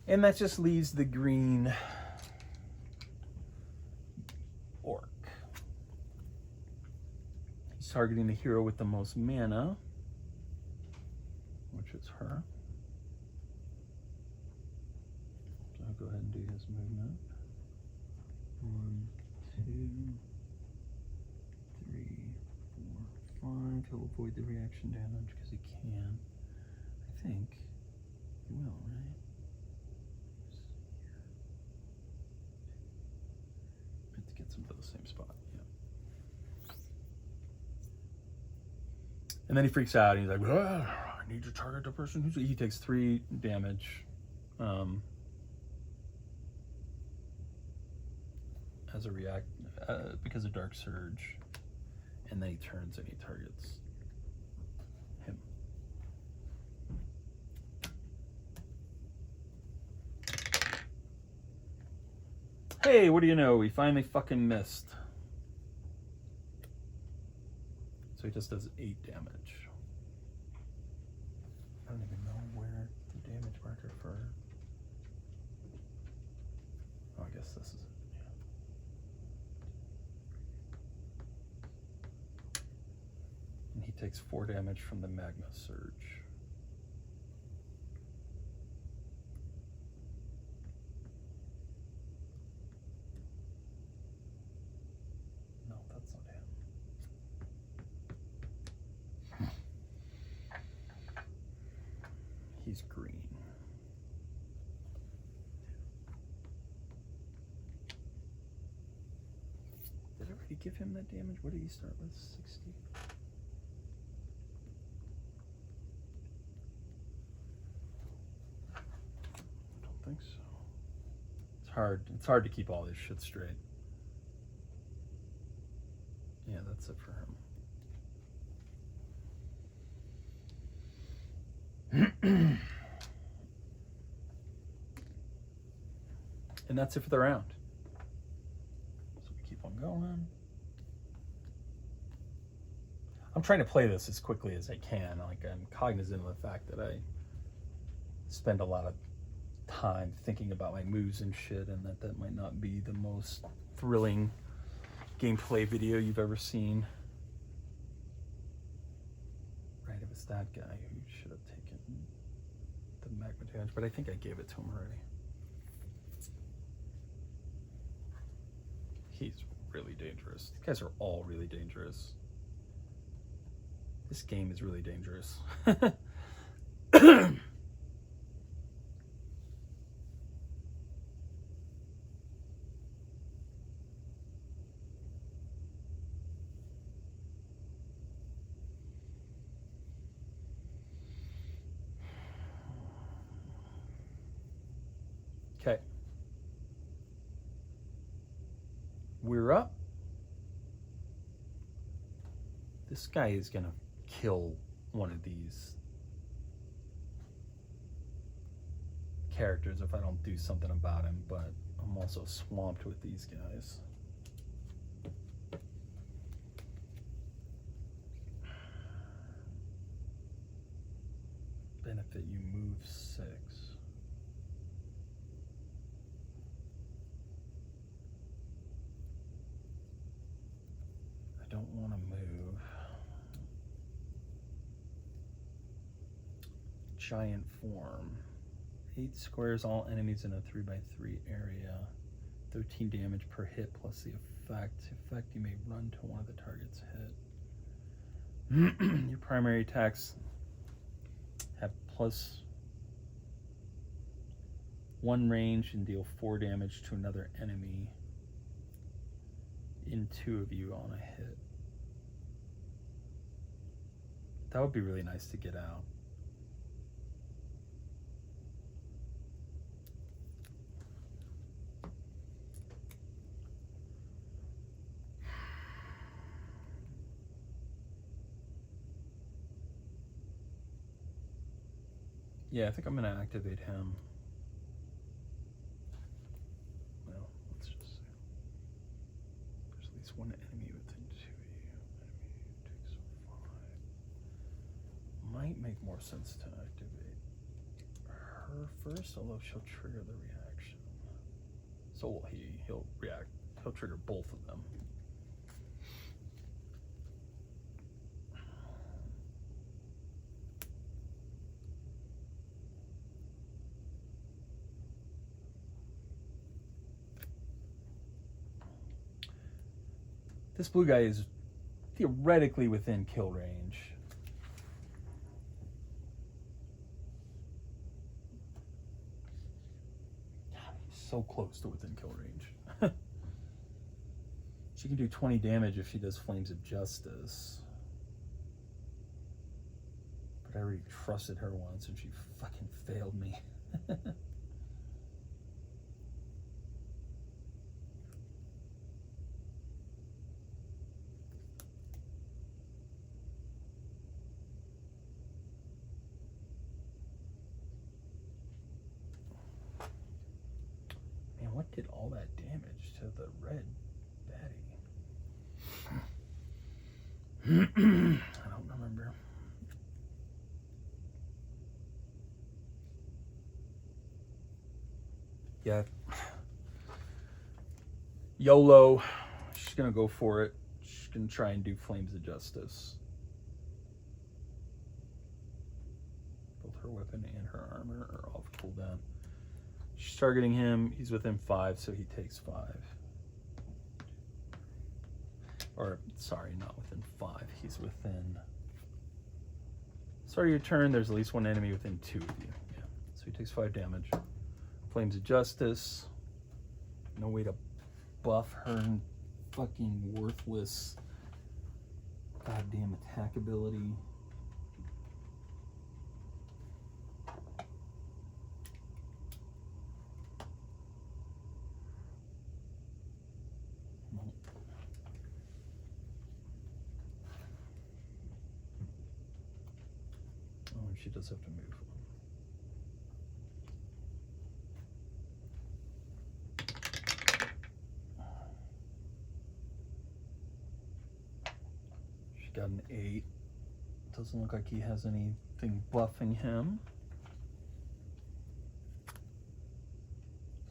And that just leaves the green orc. He's targeting the hero with the most mana, which is her. So I'll go ahead and do his movement. 1, 2, 3, 4, 5. He'll avoid the reaction damage because he can. I think he will, right? Gets him to the same spot, yeah. And then he freaks out and he's like, I need to target the person who's... He takes 3 damage as a because of Dark Surge, and then he turns and he targets him. Hey, what do you know? We finally fucking missed. So he just does 8 damage. I don't even know where the damage marker for... Oh, I guess this is it. Yeah. And he takes 4 damage from the Magma Surge. No, that's not him. He's green. Did I already give him that damage? What did he start with? 60? I don't think so. It's hard to keep all this shit straight. Yeah, that's it for him. And that's it for the round. So we keep on going. I'm trying to play this as quickly as I can. Like, I'm cognizant of the fact that I spend a lot of time thinking about my moves and shit, and that might not be the most thrilling gameplay video you've ever seen. Right, it was that guy who should have taken the magma damage, but I think I gave it to him already. He's really dangerous. These guys are all really dangerous. This game is really dangerous. Okay. We're up. This guy is gonna kill one of these characters if I don't do something about him, but I'm also swamped with these guys. Benefit, you move 6. I don't want to move. Giant form. 8 squares all enemies in a 3x3 area. 13 damage per hit plus the effect. You may run to one of the targets hit. Your primary attacks have +1 range and deal 4 damage to another enemy in 2 of you on a hit. That would be really nice to get out. Yeah, I think I'm going to activate him. Well, let's just see. There's at least one enemy within 2 of you. Enemy takes 5. Might make more sense to activate her first, although she'll trigger the reaction. So will he. He'll react. He'll trigger both of them. This blue guy is theoretically within kill range. He's so close to within kill range. She can do 20 damage if she does Flames of Justice. But I already trusted her once and she fucking failed me. hit all that damage to the red baddie? I don't remember. Yeah. YOLO. She's gonna go for it. She's gonna try and do Flames of Justice. Both her weapon and her armor are off cooldown. She's targeting him. He's within 5, so he takes 5. Or, sorry, not within 5. He's within... Start of your turn, there's at least one enemy within 2 of you. Yeah. So he takes 5 damage. Flames of Justice. No way to buff her fucking worthless goddamn attack ability. Oh, she does have to move. Got an 8. Doesn't look like he has anything buffing him.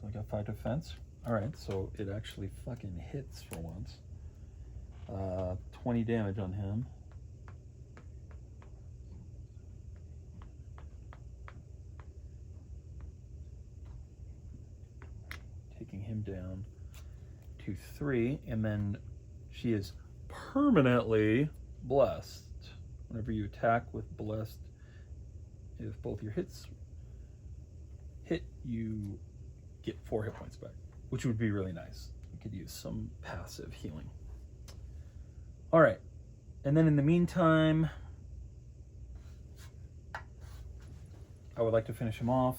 So I got 5 defense. Alright, so it actually fucking hits for once. 20 damage on him. Taking him down to 3, and then she is permanently blessed. Whenever you attack with blessed, if both your hits hit, you get 4 hit points back, which would be really nice. You could use some passive healing. All right, and then in the meantime, I would like to finish him off.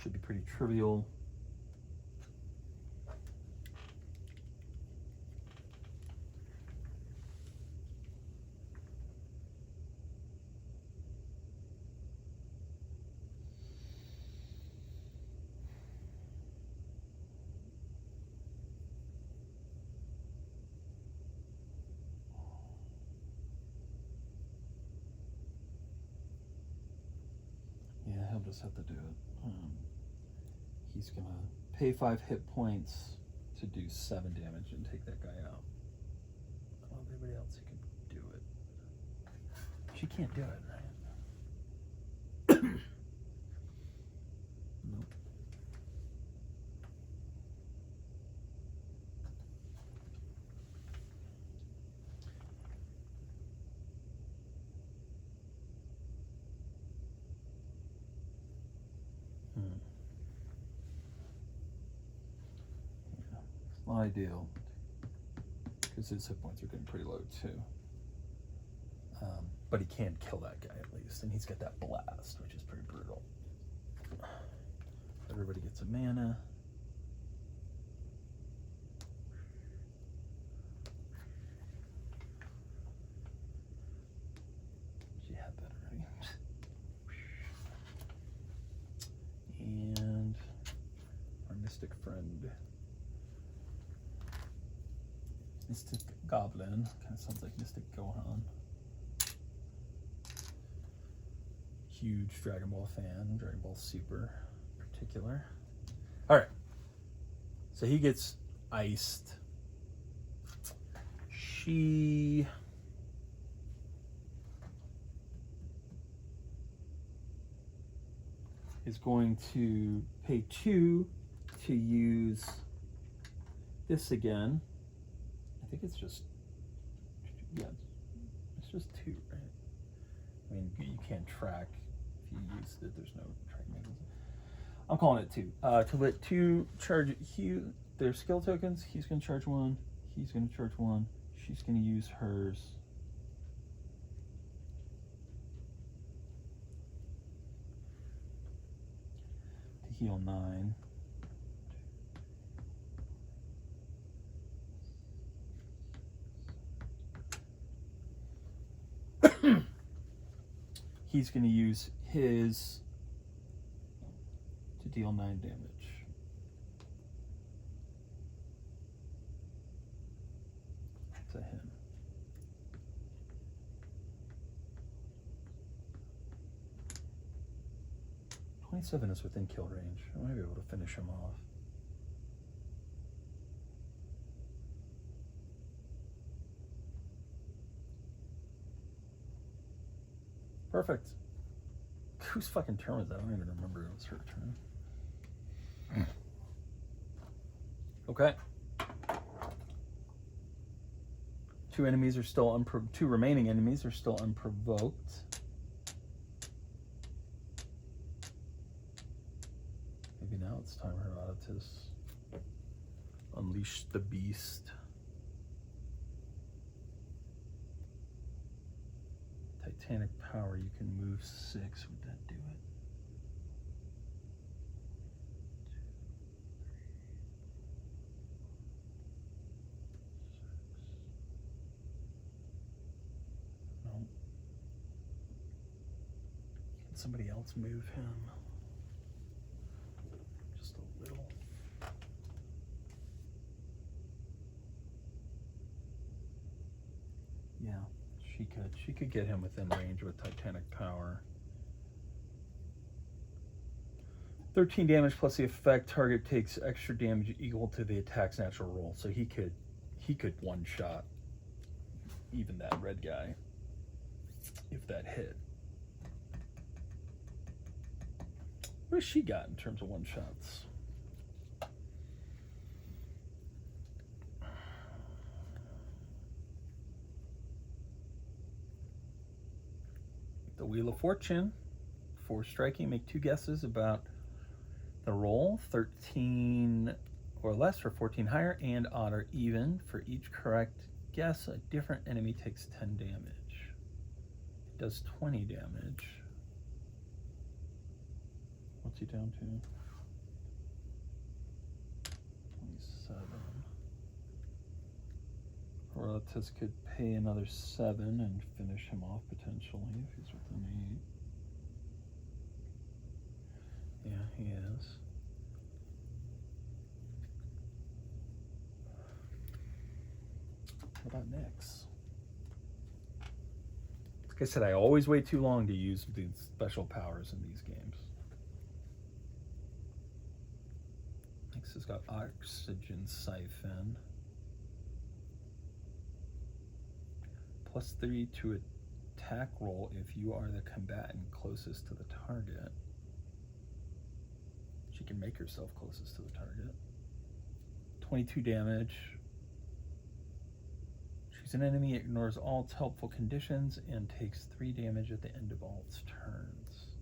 Should be pretty trivial. He'll just have to do it. He's gonna pay 5 hit points to do 7 damage and take that guy out. Well, everybody else can do it. She can't do it, right? Nope. Not ideal, because his hit points are getting pretty low too. But he can kill that guy at least, and he's got that blast, which is pretty brutal. Everybody gets a mana. She had that already. And our mystic friend. Mystic Goblin, kind of sounds like Mystic Gohan. Huge Dragon Ball fan, Dragon Ball Super in particular. All right, so he gets iced. She is going to pay 2 to use this again. I think it's just, yeah, it's just 2, right? I mean, you can't track if you use it. There's no track mechanism. I'm calling it 2. To let 2 charge their skill tokens. He's going to charge 1. He's going to charge 1. She's going to use hers. To heal 9. He's going to use his to deal 9 damage. 27 is within kill range. I might be able to finish him off. Perfect. Whose fucking turn was that? I don't even remember. It was her turn. Okay. Two remaining enemies are still unprovoked. Maybe now it's time Herodotus. Unleash the beast. Titanic power, you can move 6. Would that do it? 2, 3, 4, 6. No. Can somebody else move him? Just a little. Yeah, she could. She could get him within range with Titanic power. 13 damage plus the effect. Target takes extra damage equal to the attack's natural roll. So he could one-shot even that red guy if that hit. What has she got in terms of one-shots? The Wheel of Fortune. 4 striking. Make 2 guesses about the roll. 13 or less for 14 higher, and odd or even. For each correct guess, a different enemy takes 10 damage. It does 20 damage. What's he down to? 27. Herodotus could pay another 7 and finish him off potentially if he's within 8. Yeah, he is. What about Nyx? Like I said, I always wait too long to use these special powers in these games. Nyx has got Oxygen Siphon. +3 to attack roll if you are the combatant closest to the target. She can make herself closest to the target. 22 damage. She's an enemy, ignores all its helpful conditions, and takes 3 damage at the end of all its turns.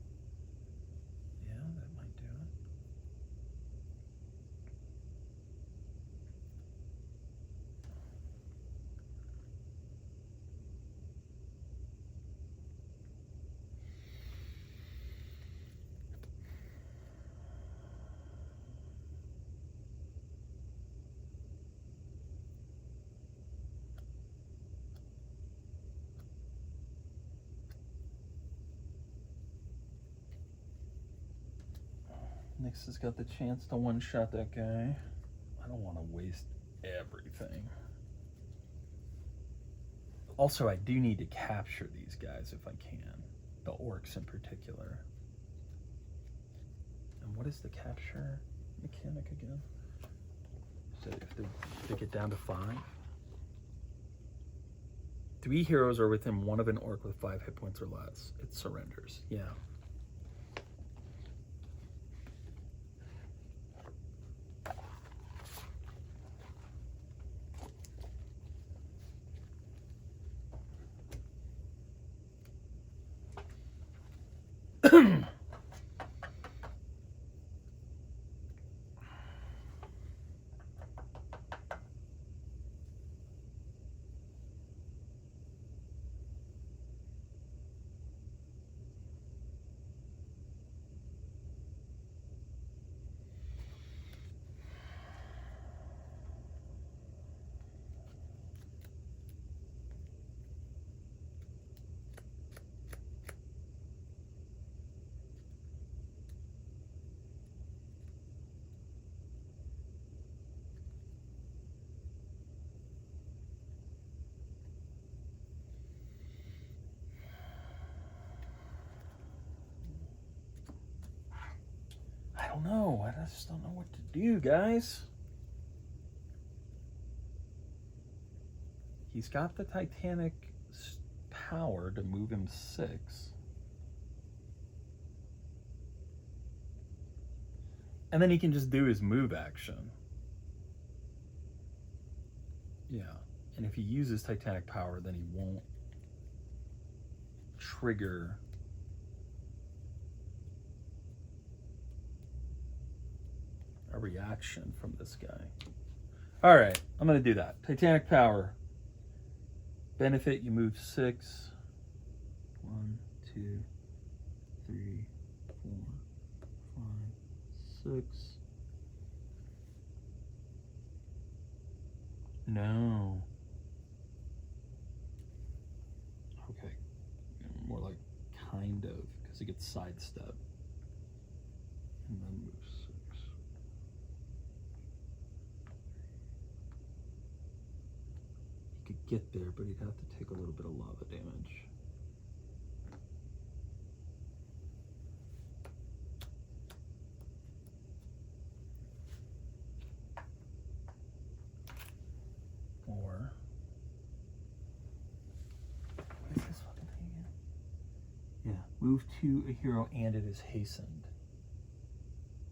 Yeah, that might do it. Nyx has got the chance to one-shot that guy. I don't want to waste everything. Also, I do need to capture these guys if I can. The orcs in particular. And what is the capture mechanic again? So if they get down to 5? 3 heroes are within 1 of an orc with 5 hit points or less. It surrenders. Yeah. I just don't know what to do, guys. He's got the Titanic power to move him 6. And then he can just do his move action. Yeah. And if he uses Titanic power, then he won't trigger a reaction from this guy. All right, I'm going to do that. Titanic power. Benefit, you move 6. 1, 2, 3, 4, 5, 6. No. Okay. More like kind of, because he gets sidestep. And then move 6. He could get there, but he'd have to take a little bit of lava damage. Or what is this fucking thing again? Yeah, move to a hero and it is hastened.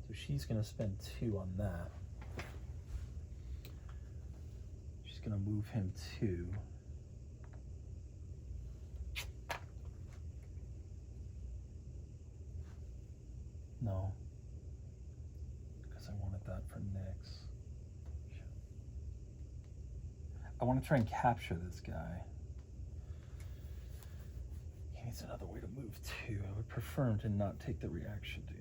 So she's gonna spend 2 on that. She's gonna move him 2. No, because I wanted that for Nyx. I want to try and capture this guy. He needs another way to move 2. I would prefer him to not take the reaction damage.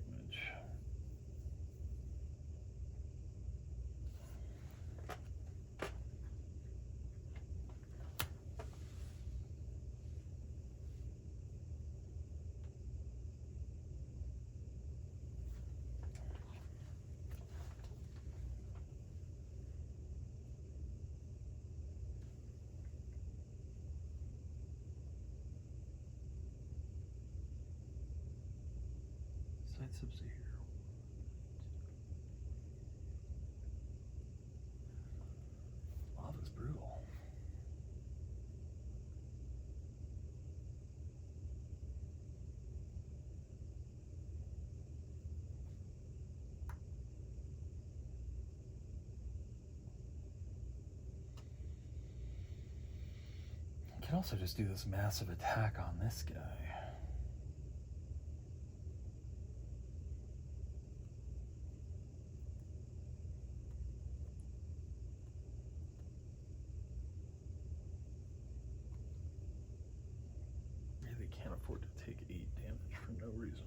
Sidesteps a hero. Lava's brutal. I can also just do this massive attack on this guy. Really can't afford to take 8 damage for no reason.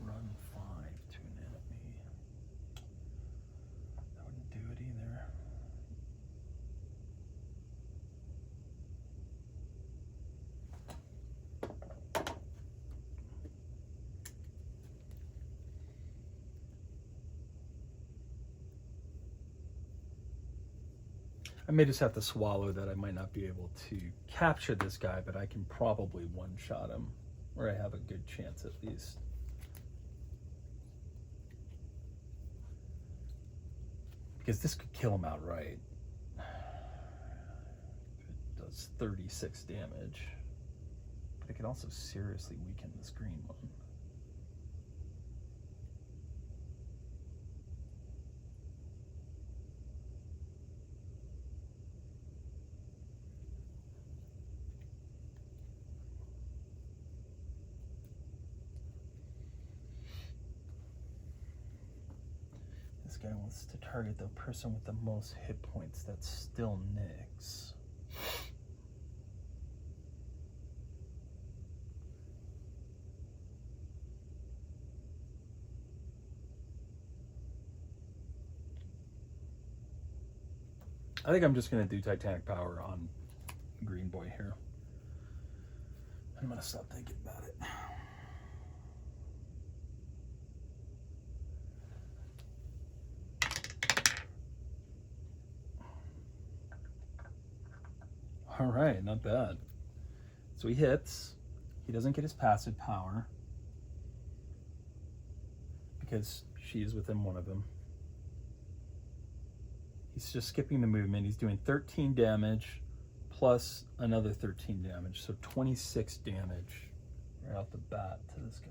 Run 5 to an enemy. That wouldn't do it either. I may just have to swallow that I might not be able to capture this guy, but I can probably one-shot him, or I have a good chance at least. Because this could kill him outright. It does 36 damage. But it can also seriously weaken this green one. this guy wants to target the person with the most hit points. That's still Nyx. I think I'm just going to do Titanic Power on Green Boy here. I'm going to stop thinking about it. All right, not bad. So he hits. He doesn't get his passive power because she is within one of him. He's just skipping the movement. He's doing 13 damage plus another 13 damage. So 26 damage right off the bat to this guy.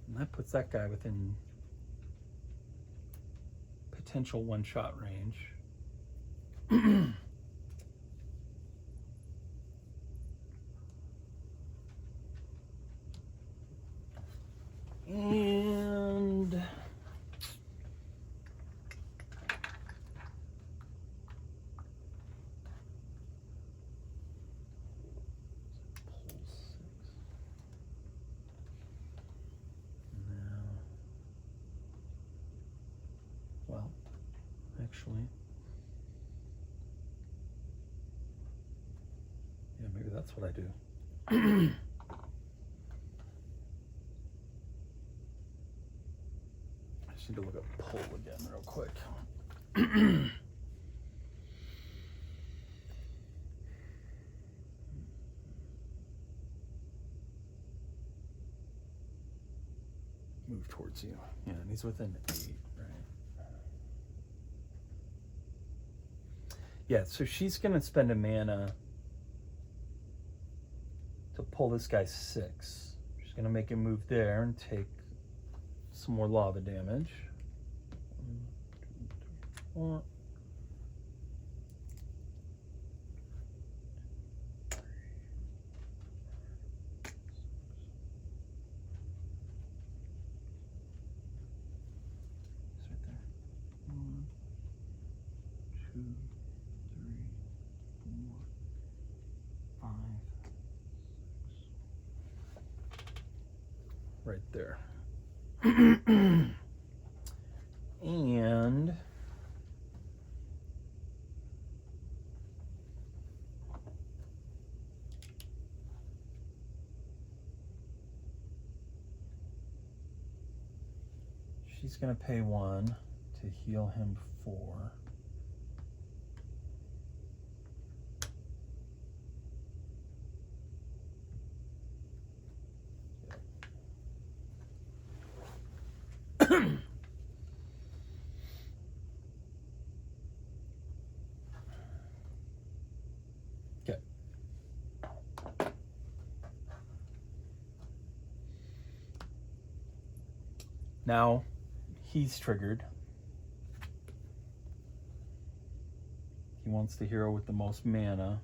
And that puts that guy within potential one-shot range. And pull 6. Now, well, actually, yeah, maybe that's what I do. I just need to look up pull again real quick. Move towards you. Yeah, and he's within 8, right? Yeah, so she's going to spend a mana to pull this guy 6. She's going to make him move there and take some more lava damage. 1, 2, 3, 4. It's right there. 1, 2, 3, 4, 5, 6. Right there. And she's going to pay 1 to heal him 4. Okay. Now he's triggered. He wants the hero with the most mana.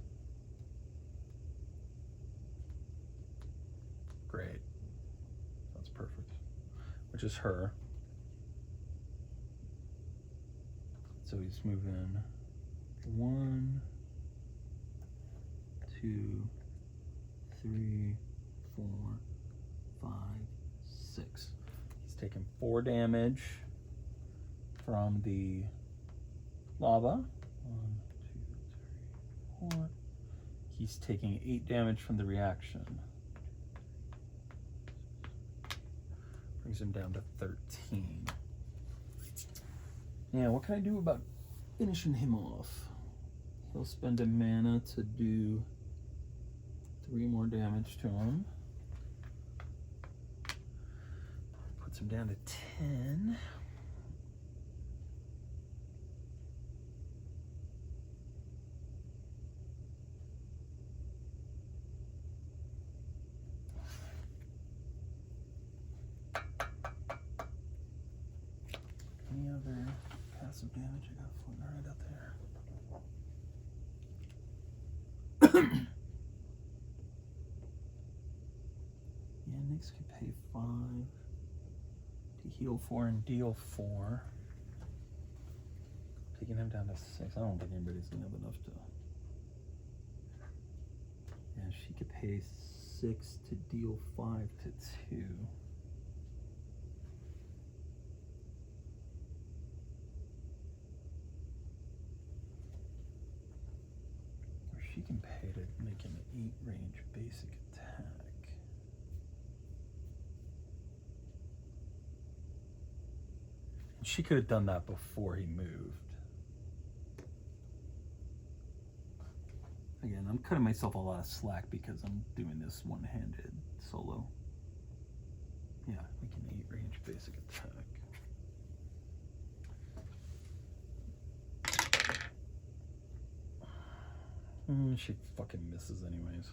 Great. That's perfect. Which is her. So he's moving 1, 2, 3, 4, 5, 6. He's taking 4 damage from the lava. 1, 2, 3, 4. He's taking 8 damage from the reaction. Brings him down to 13. Now, what can I do about finishing him off? He'll spend a mana to do 3 more damage to him. Puts him down to 10. Any other passive damage I got floating around out there. Yeah, Nyx could pay 5 to heal 4 and deal 4. Taking him down to 6. I don't think anybody's gonna have enough to. Yeah, she could pay 6 to deal 5 to 2. Or she can pay to make an 8 range basic attack. She could have done that before he moved. Again, I'm cutting myself a lot of slack because I'm doing this one-handed solo. Yeah, make an 8 range basic attack. She fucking misses anyways.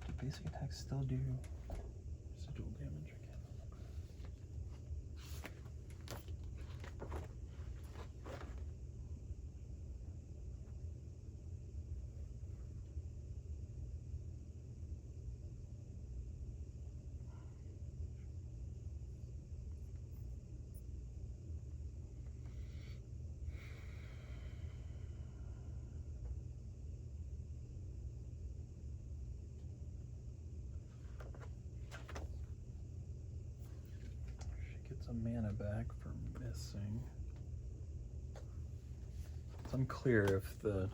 Do basic attacks still do residual damage? A mana back for missing. It's unclear if the.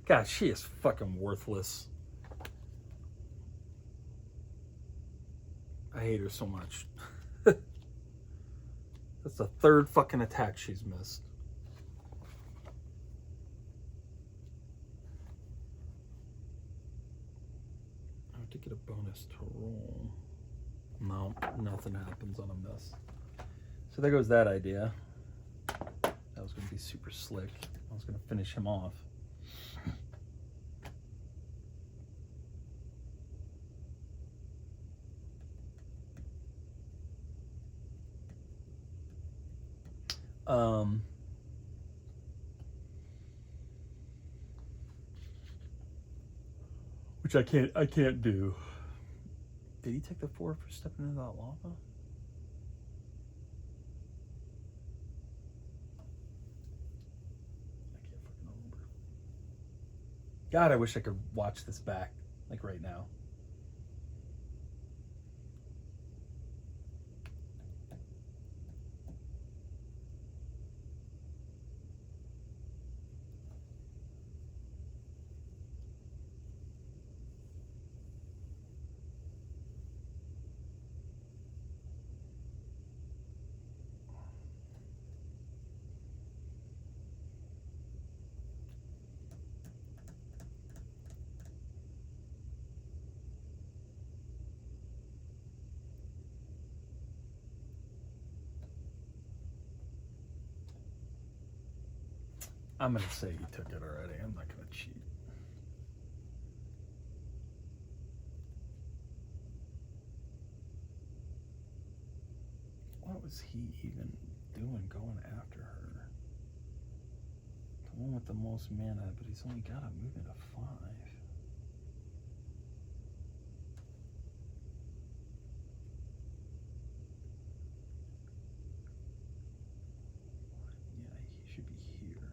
God, she is fucking worthless. I hate her so much. That's the 3rd fucking attack she's missed. I have to get a bonus to roll. No, nothing happens on a miss. So there goes that idea. That was going to be super slick. I was going to finish him off. Which I can't do. Did he take the 4 for stepping into that lava? I can't fucking remember. God, I wish I could watch this back, like right now. I'm going to say he took it already. I'm not going to cheat. What was he even doing going after her? The one with the most mana, but he's only got to move it to 5. Yeah, he should be here.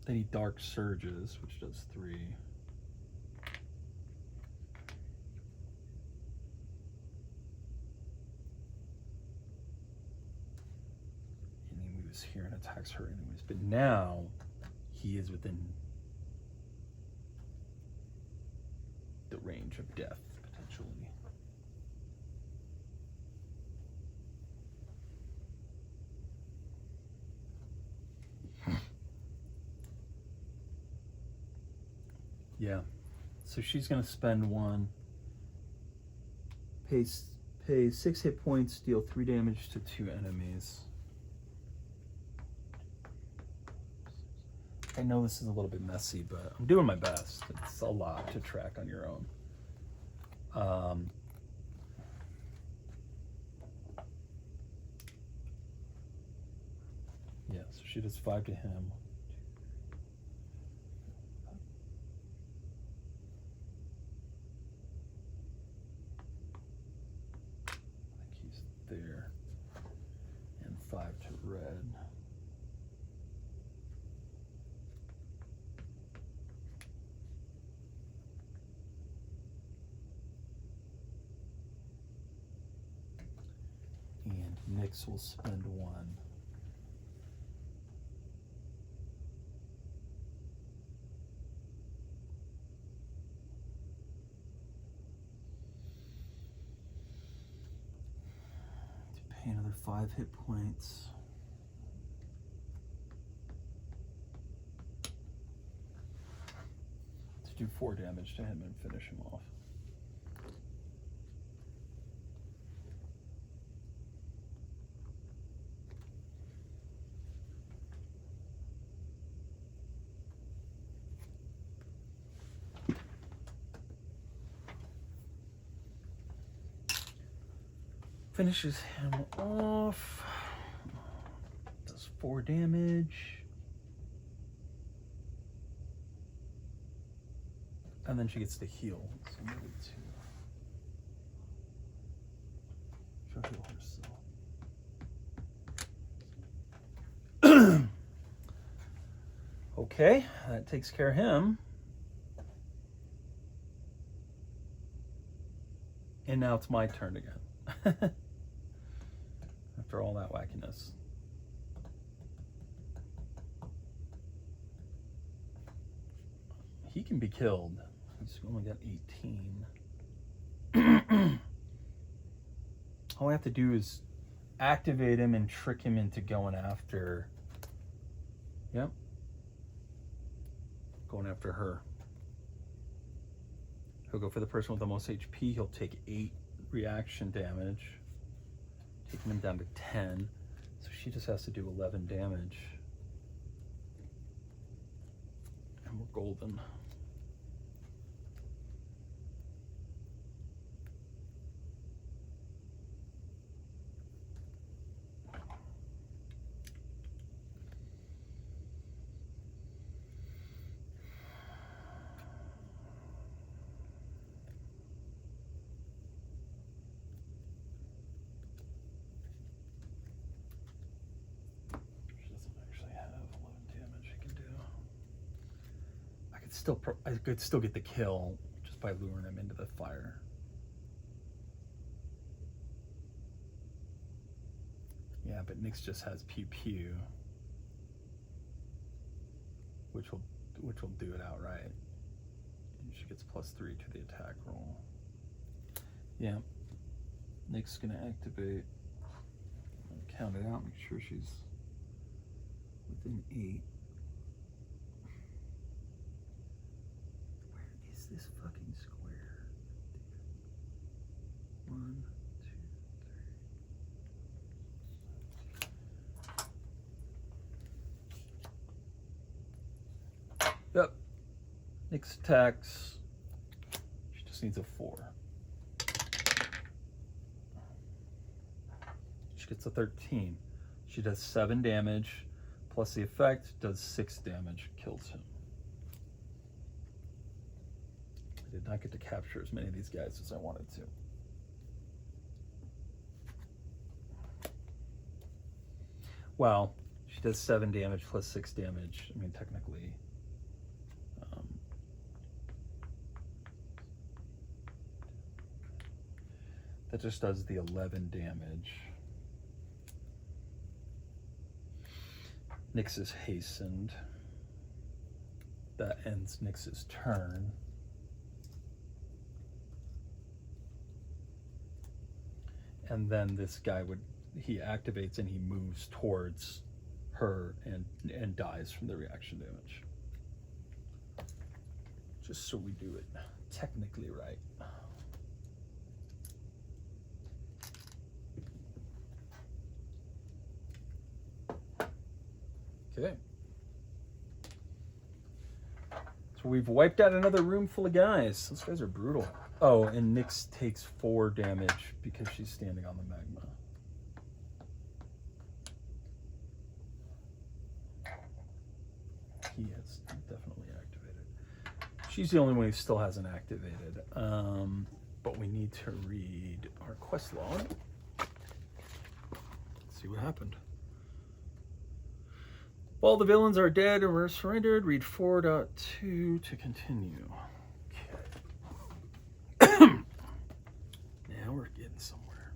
Then he Dark Surges, which does 3. And he moves here and attacks her anyways. But now he is within the range of death, potentially. Yeah, so she's going to spend 1, pay 6 hit points, deal 3 damage to 2 enemies. I know this is a little bit messy, but I'm doing my best. It's a lot to track on your own. Yeah, so she does 5 to him. I think he's there. And 5 to red. And Nyx will spend 1. To pay another 5 hit points. To do 4 damage to him and finish him off. Finishes him off. Does 4 damage. And then she gets to heal. So maybe she'll heal herself. Okay, that takes care of him. And now it's my turn again. After all that wackiness. He can be killed. He's only got 18. All I have to do is activate him and trick him into going after. Yep. Going after her. He'll go for the person with the most HP. He'll take 8 reaction damage, taking him down to 10. So she just has to do 11 damage. And we're golden. I could still get the kill just by luring him into the fire. Yeah, but Nyx just has pew pew, which will do it outright. And she gets +3 to the attack roll. Yeah, Nyx is gonna activate. Count it out. Make sure she's within 8. This fucking square. 1, 2, 3. Yep. Nyx attacks. She just needs a 4. She gets a 13. She does 7 damage, plus the effect does 6 damage, kills him. I did not get to capture as many of these guys as I wanted to. Well, she does 7 damage plus 6 damage. I mean, technically. That just does the 11 damage. Nyx is hastened. That ends Nyx's turn. And then this guy he activates and he moves towards her and dies from the reaction damage. Just so we do it technically right. Okay. we've wiped out another room full of guys. Those guys are brutal. Oh, and Nyx takes 4 damage because she's standing on the magma. He is definitely activated. She's the only one who still hasn't activated. But we need to read our quest log. Let's see what happened. All the villains are dead and were surrendered. Read 4.2 to continue. Okay. Now we're getting somewhere.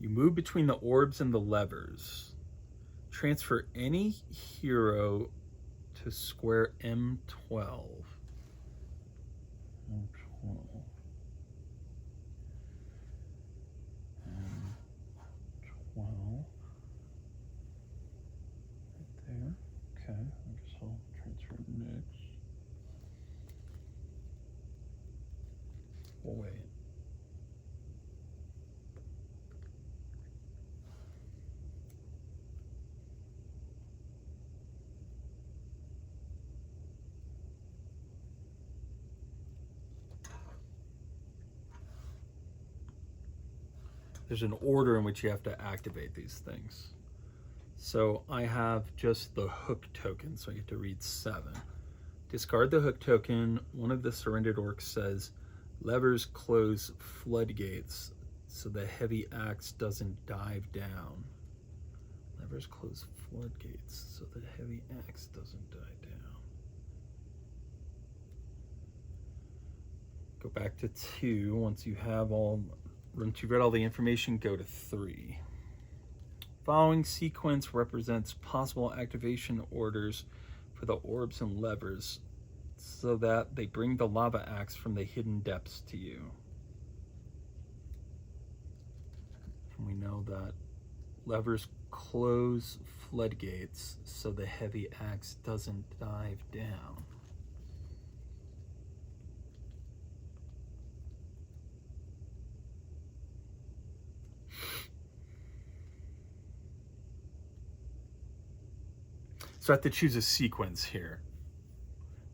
You move between the orbs and the levers. Transfer any hero to square M12. M12. M12. Right there. Okay. I guess I'll transfer next. We'll wait. There's an order in which you have to activate these things. So I have just the hook token, so I get to read 7. Discard the hook token. One of the surrendered orcs says, levers close floodgates so the heavy axe doesn't dive down. Levers close floodgates so the heavy axe doesn't die down. Go back to 2. Once you've read all the information, go to 3. Following sequence represents possible activation orders for the orbs and levers so that they bring the lava axe from the hidden depths to you. And we know that levers close floodgates so the heavy axe doesn't dive down. So I have to choose a sequence here.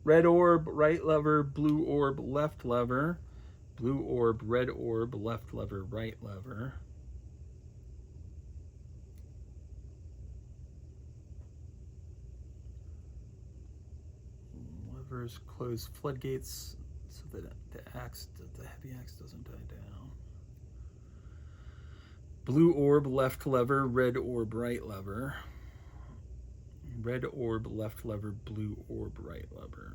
Red orb, right lever, blue orb, left lever, blue orb, red orb, left lever, right lever. Levers close floodgates so that the heavy axe doesn't die down. Blue orb, left lever, red orb, right lever. Red orb, left lever, blue orb, right lever.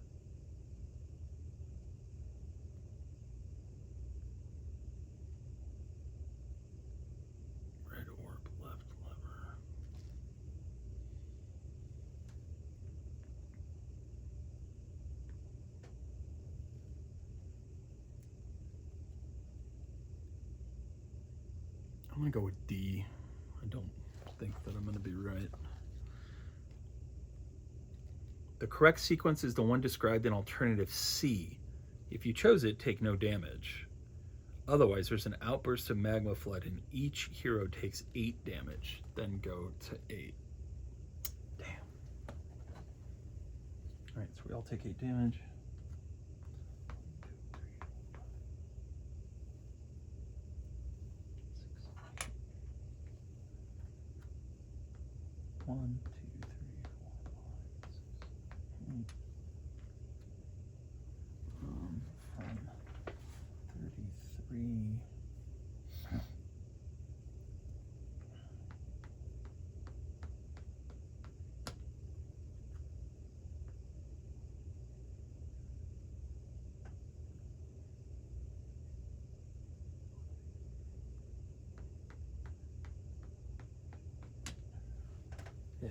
Red orb, left lever. I'm going to go with D. I don't think that I'm going to be right. The correct sequence is the one described in alternative C. If you chose it, take no damage. Otherwise, there's an outburst of magma flood and each hero takes 8 damage. Then go to 8. Damn. All right, so we all take 8 damage. 1, 2, 3, 4, 5, 6, 7, 8. From 33. Yeah.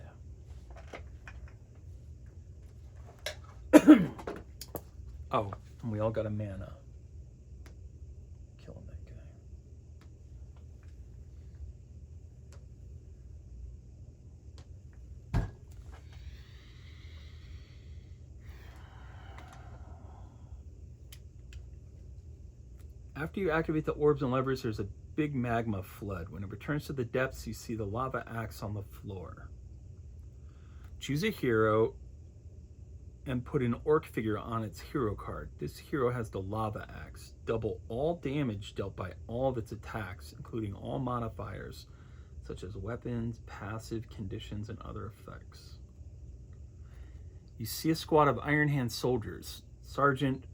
Oh, and we all got a mana. Killing that guy. After you activate the orbs and levers, there's a big magma flood. When it returns to the depths, you see the lava axe on the floor. Choose a hero and put an orc figure on its hero card. This hero has the lava axe. Double all damage dealt by all of its attacks, including all modifiers, such as weapons, passive, conditions, and other effects. You see a squad of Iron Hand soldiers. Sergeant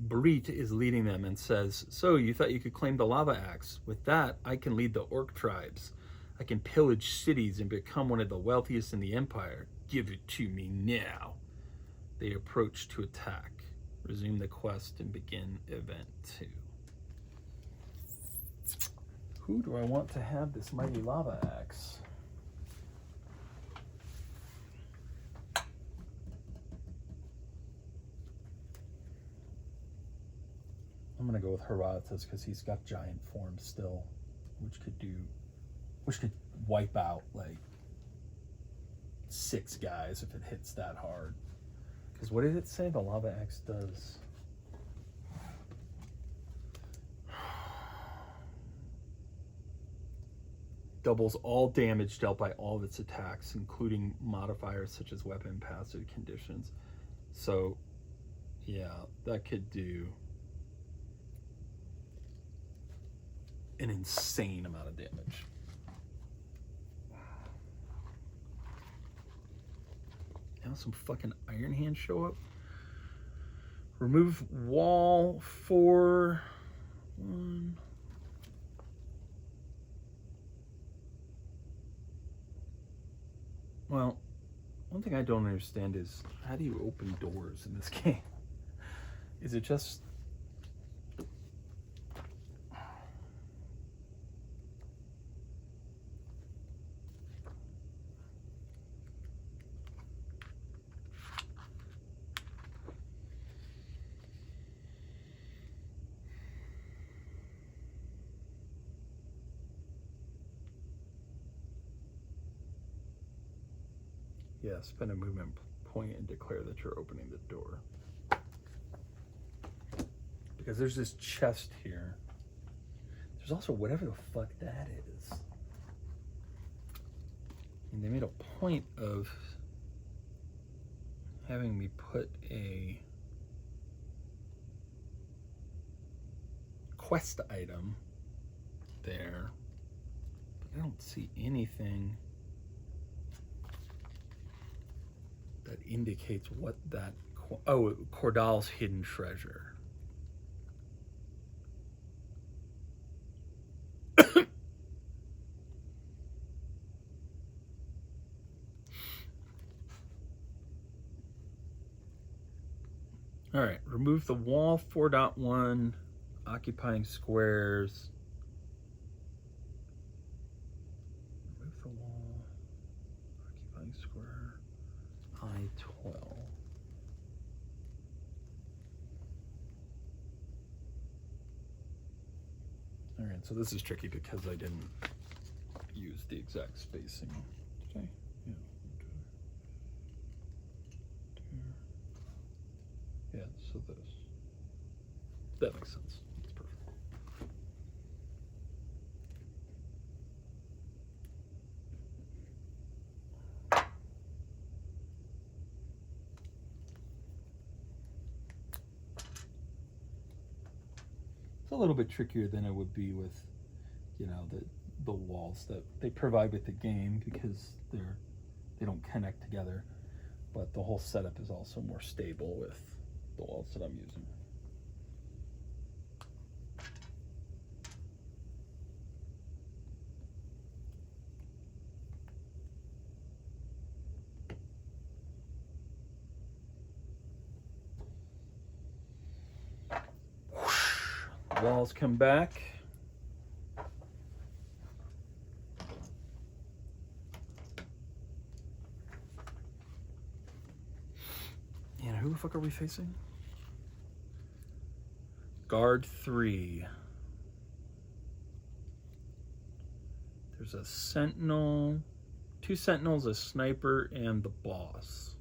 Breet is leading them and says, "So, you thought you could claim the lava axe? With that, I can lead the orc tribes. I can pillage cities and become one of the wealthiest in the empire. Give it to me now." They approach to attack. Resume the quest and begin event 2. Who do I want to have this mighty lava axe? I'm gonna go with Herodotus because he's got giant form still, which could wipe out like 6 guys if it hits that hard. Because what did it say the lava axe does? Doubles all damage dealt by all of its attacks, including modifiers such as weapon, passive, conditions. So, yeah, that could do an insane amount of damage. Now some fucking Iron Hands show up. Remove wall for 1. Well, one thing I don't understand is how do you open doors in this game? Is it just yeah, spend a movement point and declare that you're opening the door. Because there's this chest here. There's also whatever the fuck that is. And they made a point of having me put a quest item there. But I don't see anything that indicates what that... Oh, Cordal's hidden treasure. All right, remove the wall 4.1, occupying squares. Remove the wall, occupying square, I-12. All right, so this is tricky because I didn't use the exact spacing. Did I? Yeah. Yeah, so this. That makes sense. That's perfect. It's a little bit trickier than it would be with, you know, the walls that they provide with the game because they don't connect together. But the whole setup is also more stable with the walls that I'm using. Whoosh. Walls come back. And who the fuck are we facing? Guard 3. There's a sentinel, 2 sentinels, a sniper, and the boss.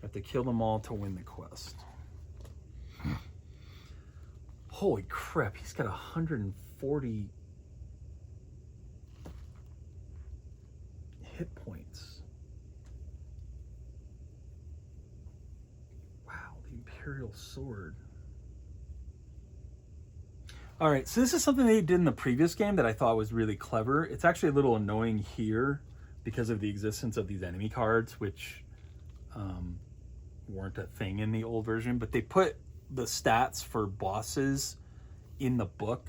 I have to kill them all to win the quest. Holy crap, he's got 140 hit points. Imperial Sword. All right, so this is something they did in the previous game that I thought was really clever. It's actually a little annoying here because of the existence of these enemy cards, which weren't a thing in the old version, but they put the stats for bosses in the book.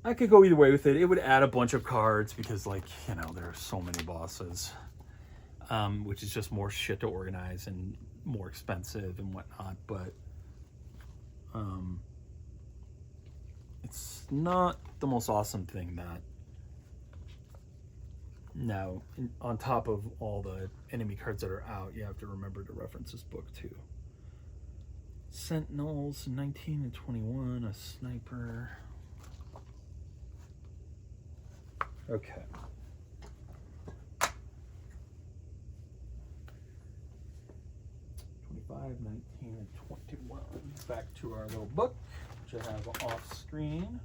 I could go either way with it. It would add a bunch of cards because, like, you know, there are so many bosses, which is just more shit to organize and more expensive and whatnot, but it's not the most awesome thing that now, on top of all the enemy cards that are out, you have to remember to reference this book too. Sentinels, 19 and 21, a sniper. Okay. '25, 19, and 21. Back to our little book, which I have off screen.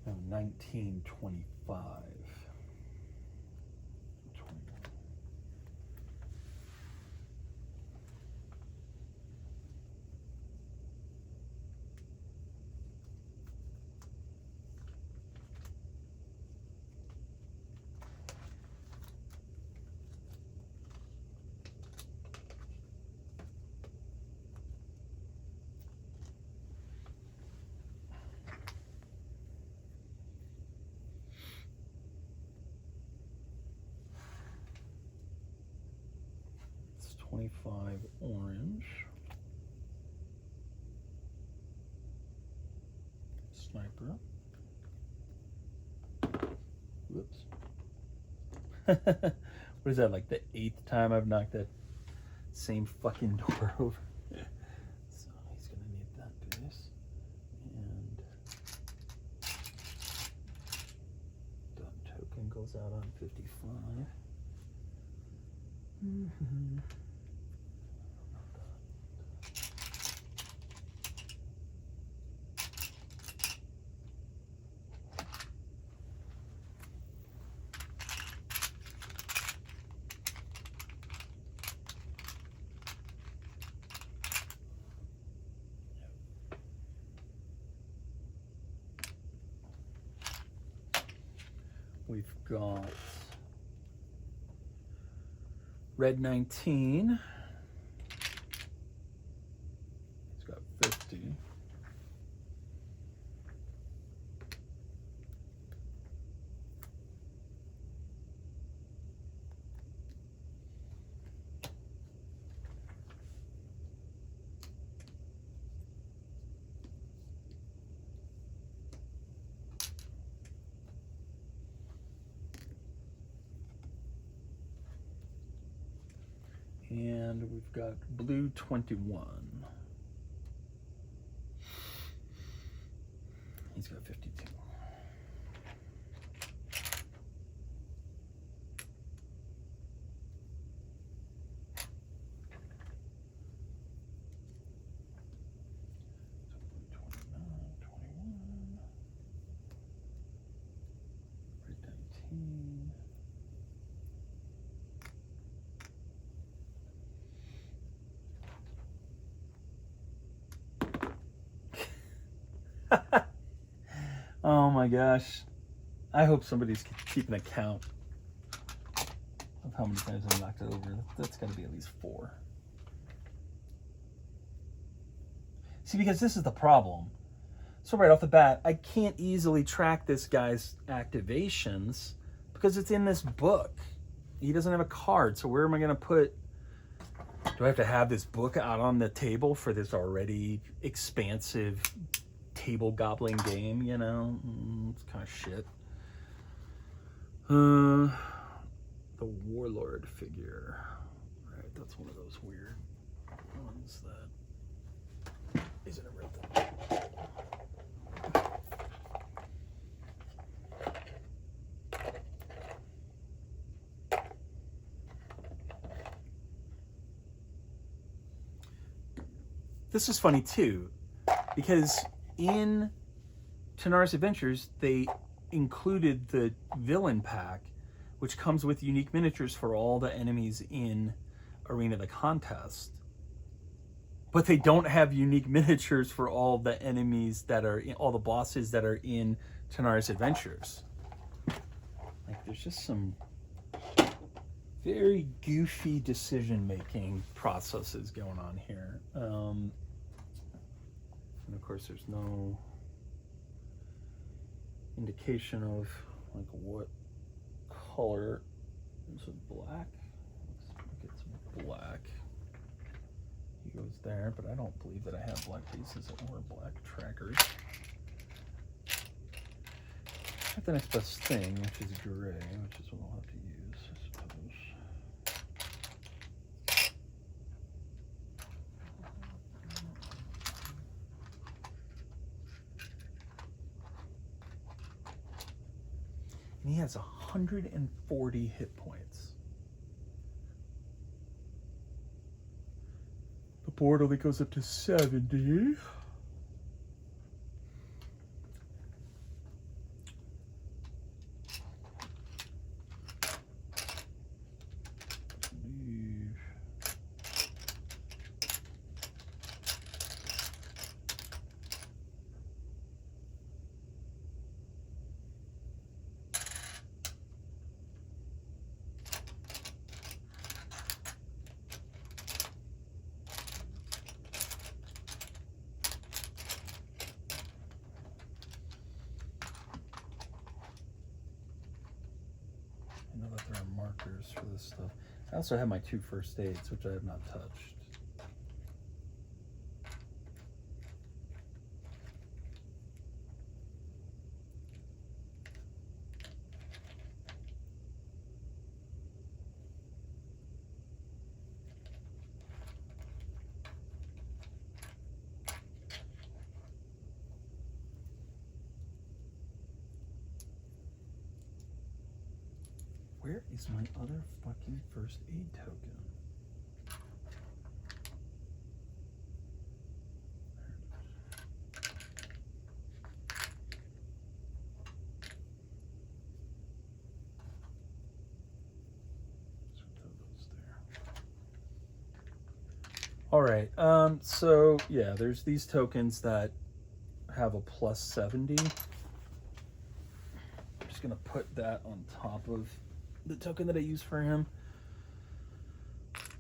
No, 1925. 21. It's 25 orange. Sniper. Whoops. What is that, like the 8th time I've knocked that same fucking door over? So he's gonna need that base. And that token goes out on 55. Mm-hmm. We've got red 19. He's got 50. And we've got blue 21. He's got 52. So blue 29, 21. Red 19. Oh my gosh. I hope somebody's keeping a count of how many times I've knocked it over. That's got to be at least 4. See, because this is the problem. So right off the bat, I can't easily track this guy's activations because it's in this book. He doesn't have a card, so where am I going to put... Do I have to have this book out on the table for this already expansive table gobbling game, you know? It's kind of shit. The warlord figure. Right, that's one of those weird ones that isn't a real thing. This is funny too, because in Tanares Adventures, they included the villain pack, which comes with unique miniatures for all the enemies in Arena of the Contest. But they don't have unique miniatures for all the enemies that are in, all the bosses that are in Tanares Adventures. Like, there's just some very goofy decision-making processes going on here. And of course, there's no indication of like what color. Is it black? Let's get some black. He goes there, but I don't believe that I have black pieces or black trackers. I have the next best thing, which is gray, which is what I'll have to use, I suppose. And he has 140 hit points. The board only goes up to 70. I know that there are markers for this stuff. I also have my 2 first aids, which I have not touched. Where is my other fucking first aid token? All right, so yeah, there's these tokens that have a plus 70. I'm just gonna put that on top of the token that I use for him.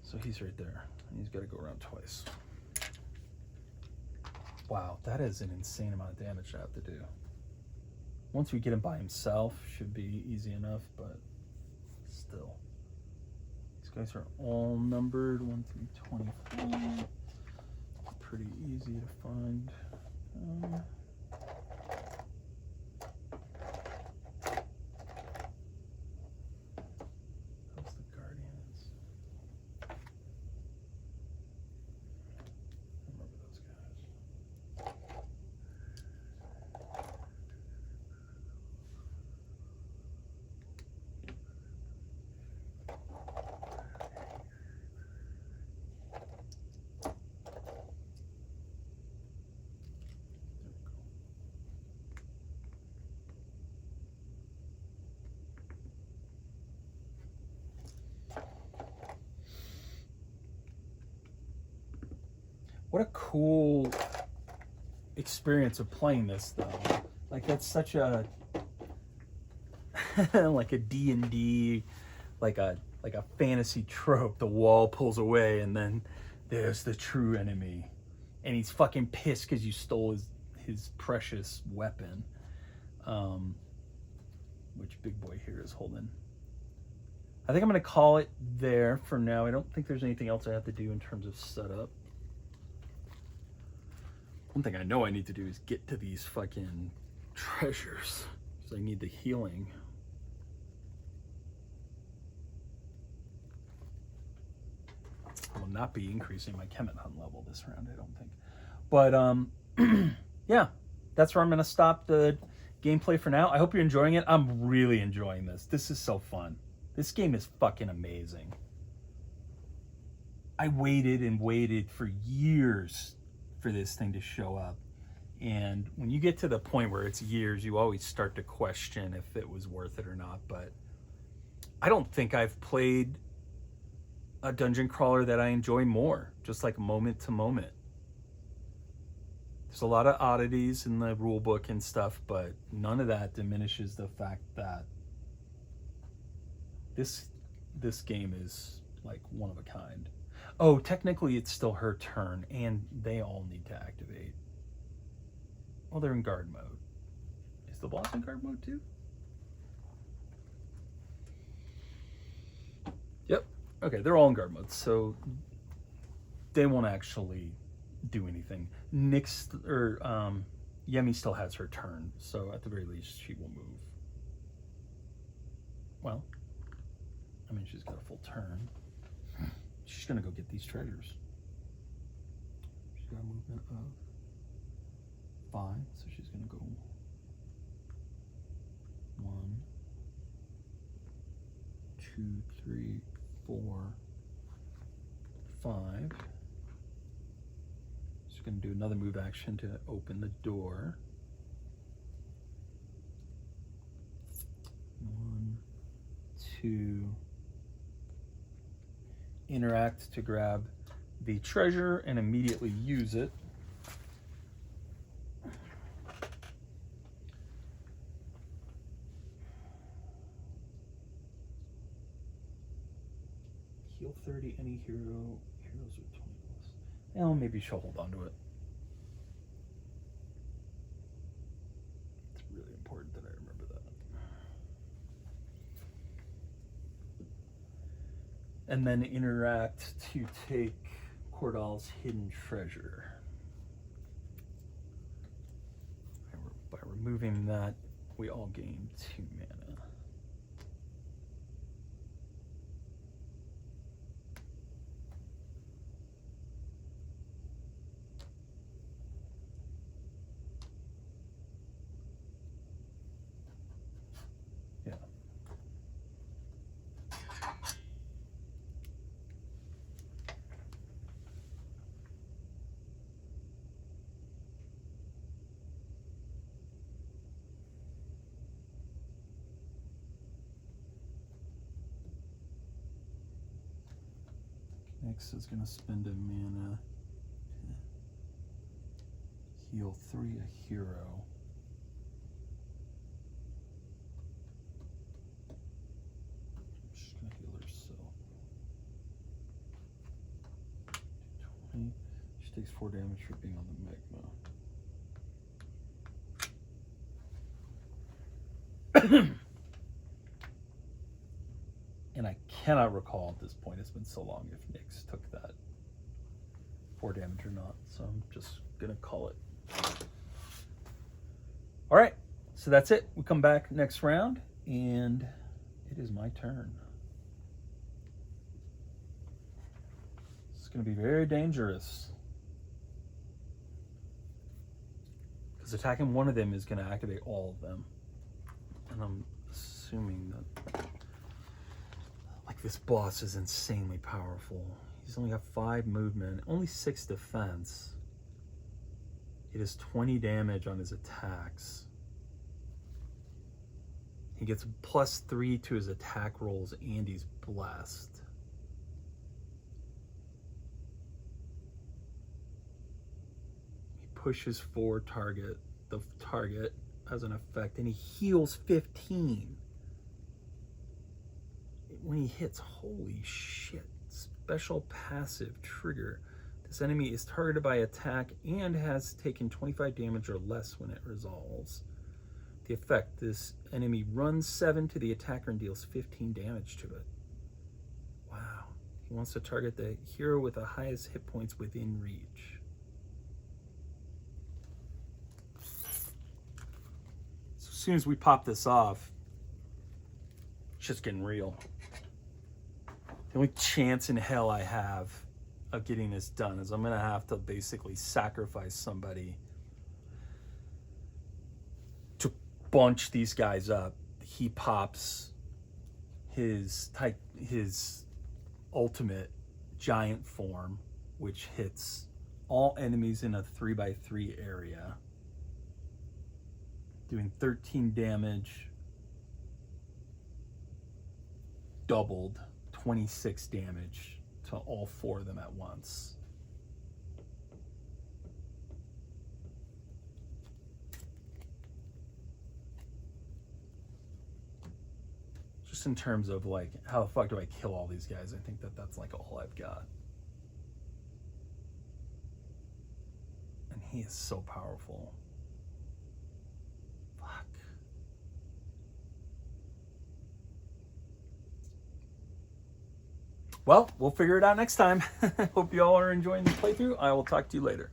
So he's right there, and he's gotta go around twice. Wow, that is an insane amount of damage I have to do. Once we get him by himself, should be easy enough, but still. These guys are all numbered 1 through 24. Pretty easy to find. How's the Guardians? I remember those guys. What a cool experience of playing this, though. Like, that's such a like a D&D, like a fantasy trope. The wall pulls away, and then there's the true enemy, and he's fucking pissed because you stole his precious weapon, which Big Boy here is holding. I think I'm gonna call it there for now. I don't think there's anything else I have to do in terms of setup. One thing I know I need to do is get to these fucking treasures, because I need the healing. I will not be increasing my Kemet Hunt level this round, I don't think. But yeah, that's where I'm going to stop the gameplay for now. I hope you're enjoying it. I'm really enjoying this. This is so fun. This game is fucking amazing. I waited and waited for years for this thing to show up. And when you get to the point where it's years, you always start to question if it was worth it or not. But I don't think I've played a dungeon crawler that I enjoy more, just like moment to moment. There's a lot of oddities in the rule book and stuff, but none of that diminishes the fact that this game is like one of a kind. Oh, technically it's still her turn, and they all need to activate. Well, they're in guard mode. Is the boss in guard mode too? Yep. Okay, they're all in guard mode, so they won't actually do anything. Nyx or Yemi still has her turn, so at the very least she will move. Well, I mean, she's got a full turn. She's gonna go get these treasures. She's got a movement of 5, so she's gonna go 1, 2, 3, 4, 5. She's gonna do another move action to open the door. 1, 2. Interact to grab the treasure and immediately use it. Heal 30 any heroes with 20 plus. Well, maybe she'll hold on to it. It's really important that I remember that. And then interact to take Cordal's hidden treasure. By removing that, we all gain 2 mana. Yeah. Nyx is going to spend a mana to heal 3 a hero. She's going to heal herself. 20. She takes 4 damage for being on the magma. And I cannot recall at this point, it's been so long, if Nyx took that 4 damage or not. So I'm just gonna call it. All right, so that's it. We come back next round, and it is my turn. It's gonna be very dangerous, because attacking one of them is gonna activate all of them. And I'm assuming that this boss is insanely powerful. He's only got 5 movement, only 6 defense. He does 20 damage on his attacks. He gets +3 to his attack rolls, and he's blessed. He pushes forward the target has an effect, and he heals 15. When he hits, holy shit, special passive trigger. This enemy is targeted by attack and has taken 25 damage or less when it resolves. The effect, this enemy runs 7 to the attacker and deals 15 damage to it. Wow. He wants to target the hero with the highest hit points within reach. So as soon as we pop this off, it's just getting real. The only chance in hell I have of getting this done is I'm going to have to basically sacrifice somebody to bunch these guys up. He pops his ultimate giant form, which hits all enemies in a 3x3 area, doing 13 damage, doubled 26 damage to all 4 of them at once. Just in terms of like, how the fuck do I kill all these guys? I think that's like all I've got. And he is so powerful. Fuck. Well, we'll figure it out next time. Hope you all are enjoying the playthrough. I will talk to you later.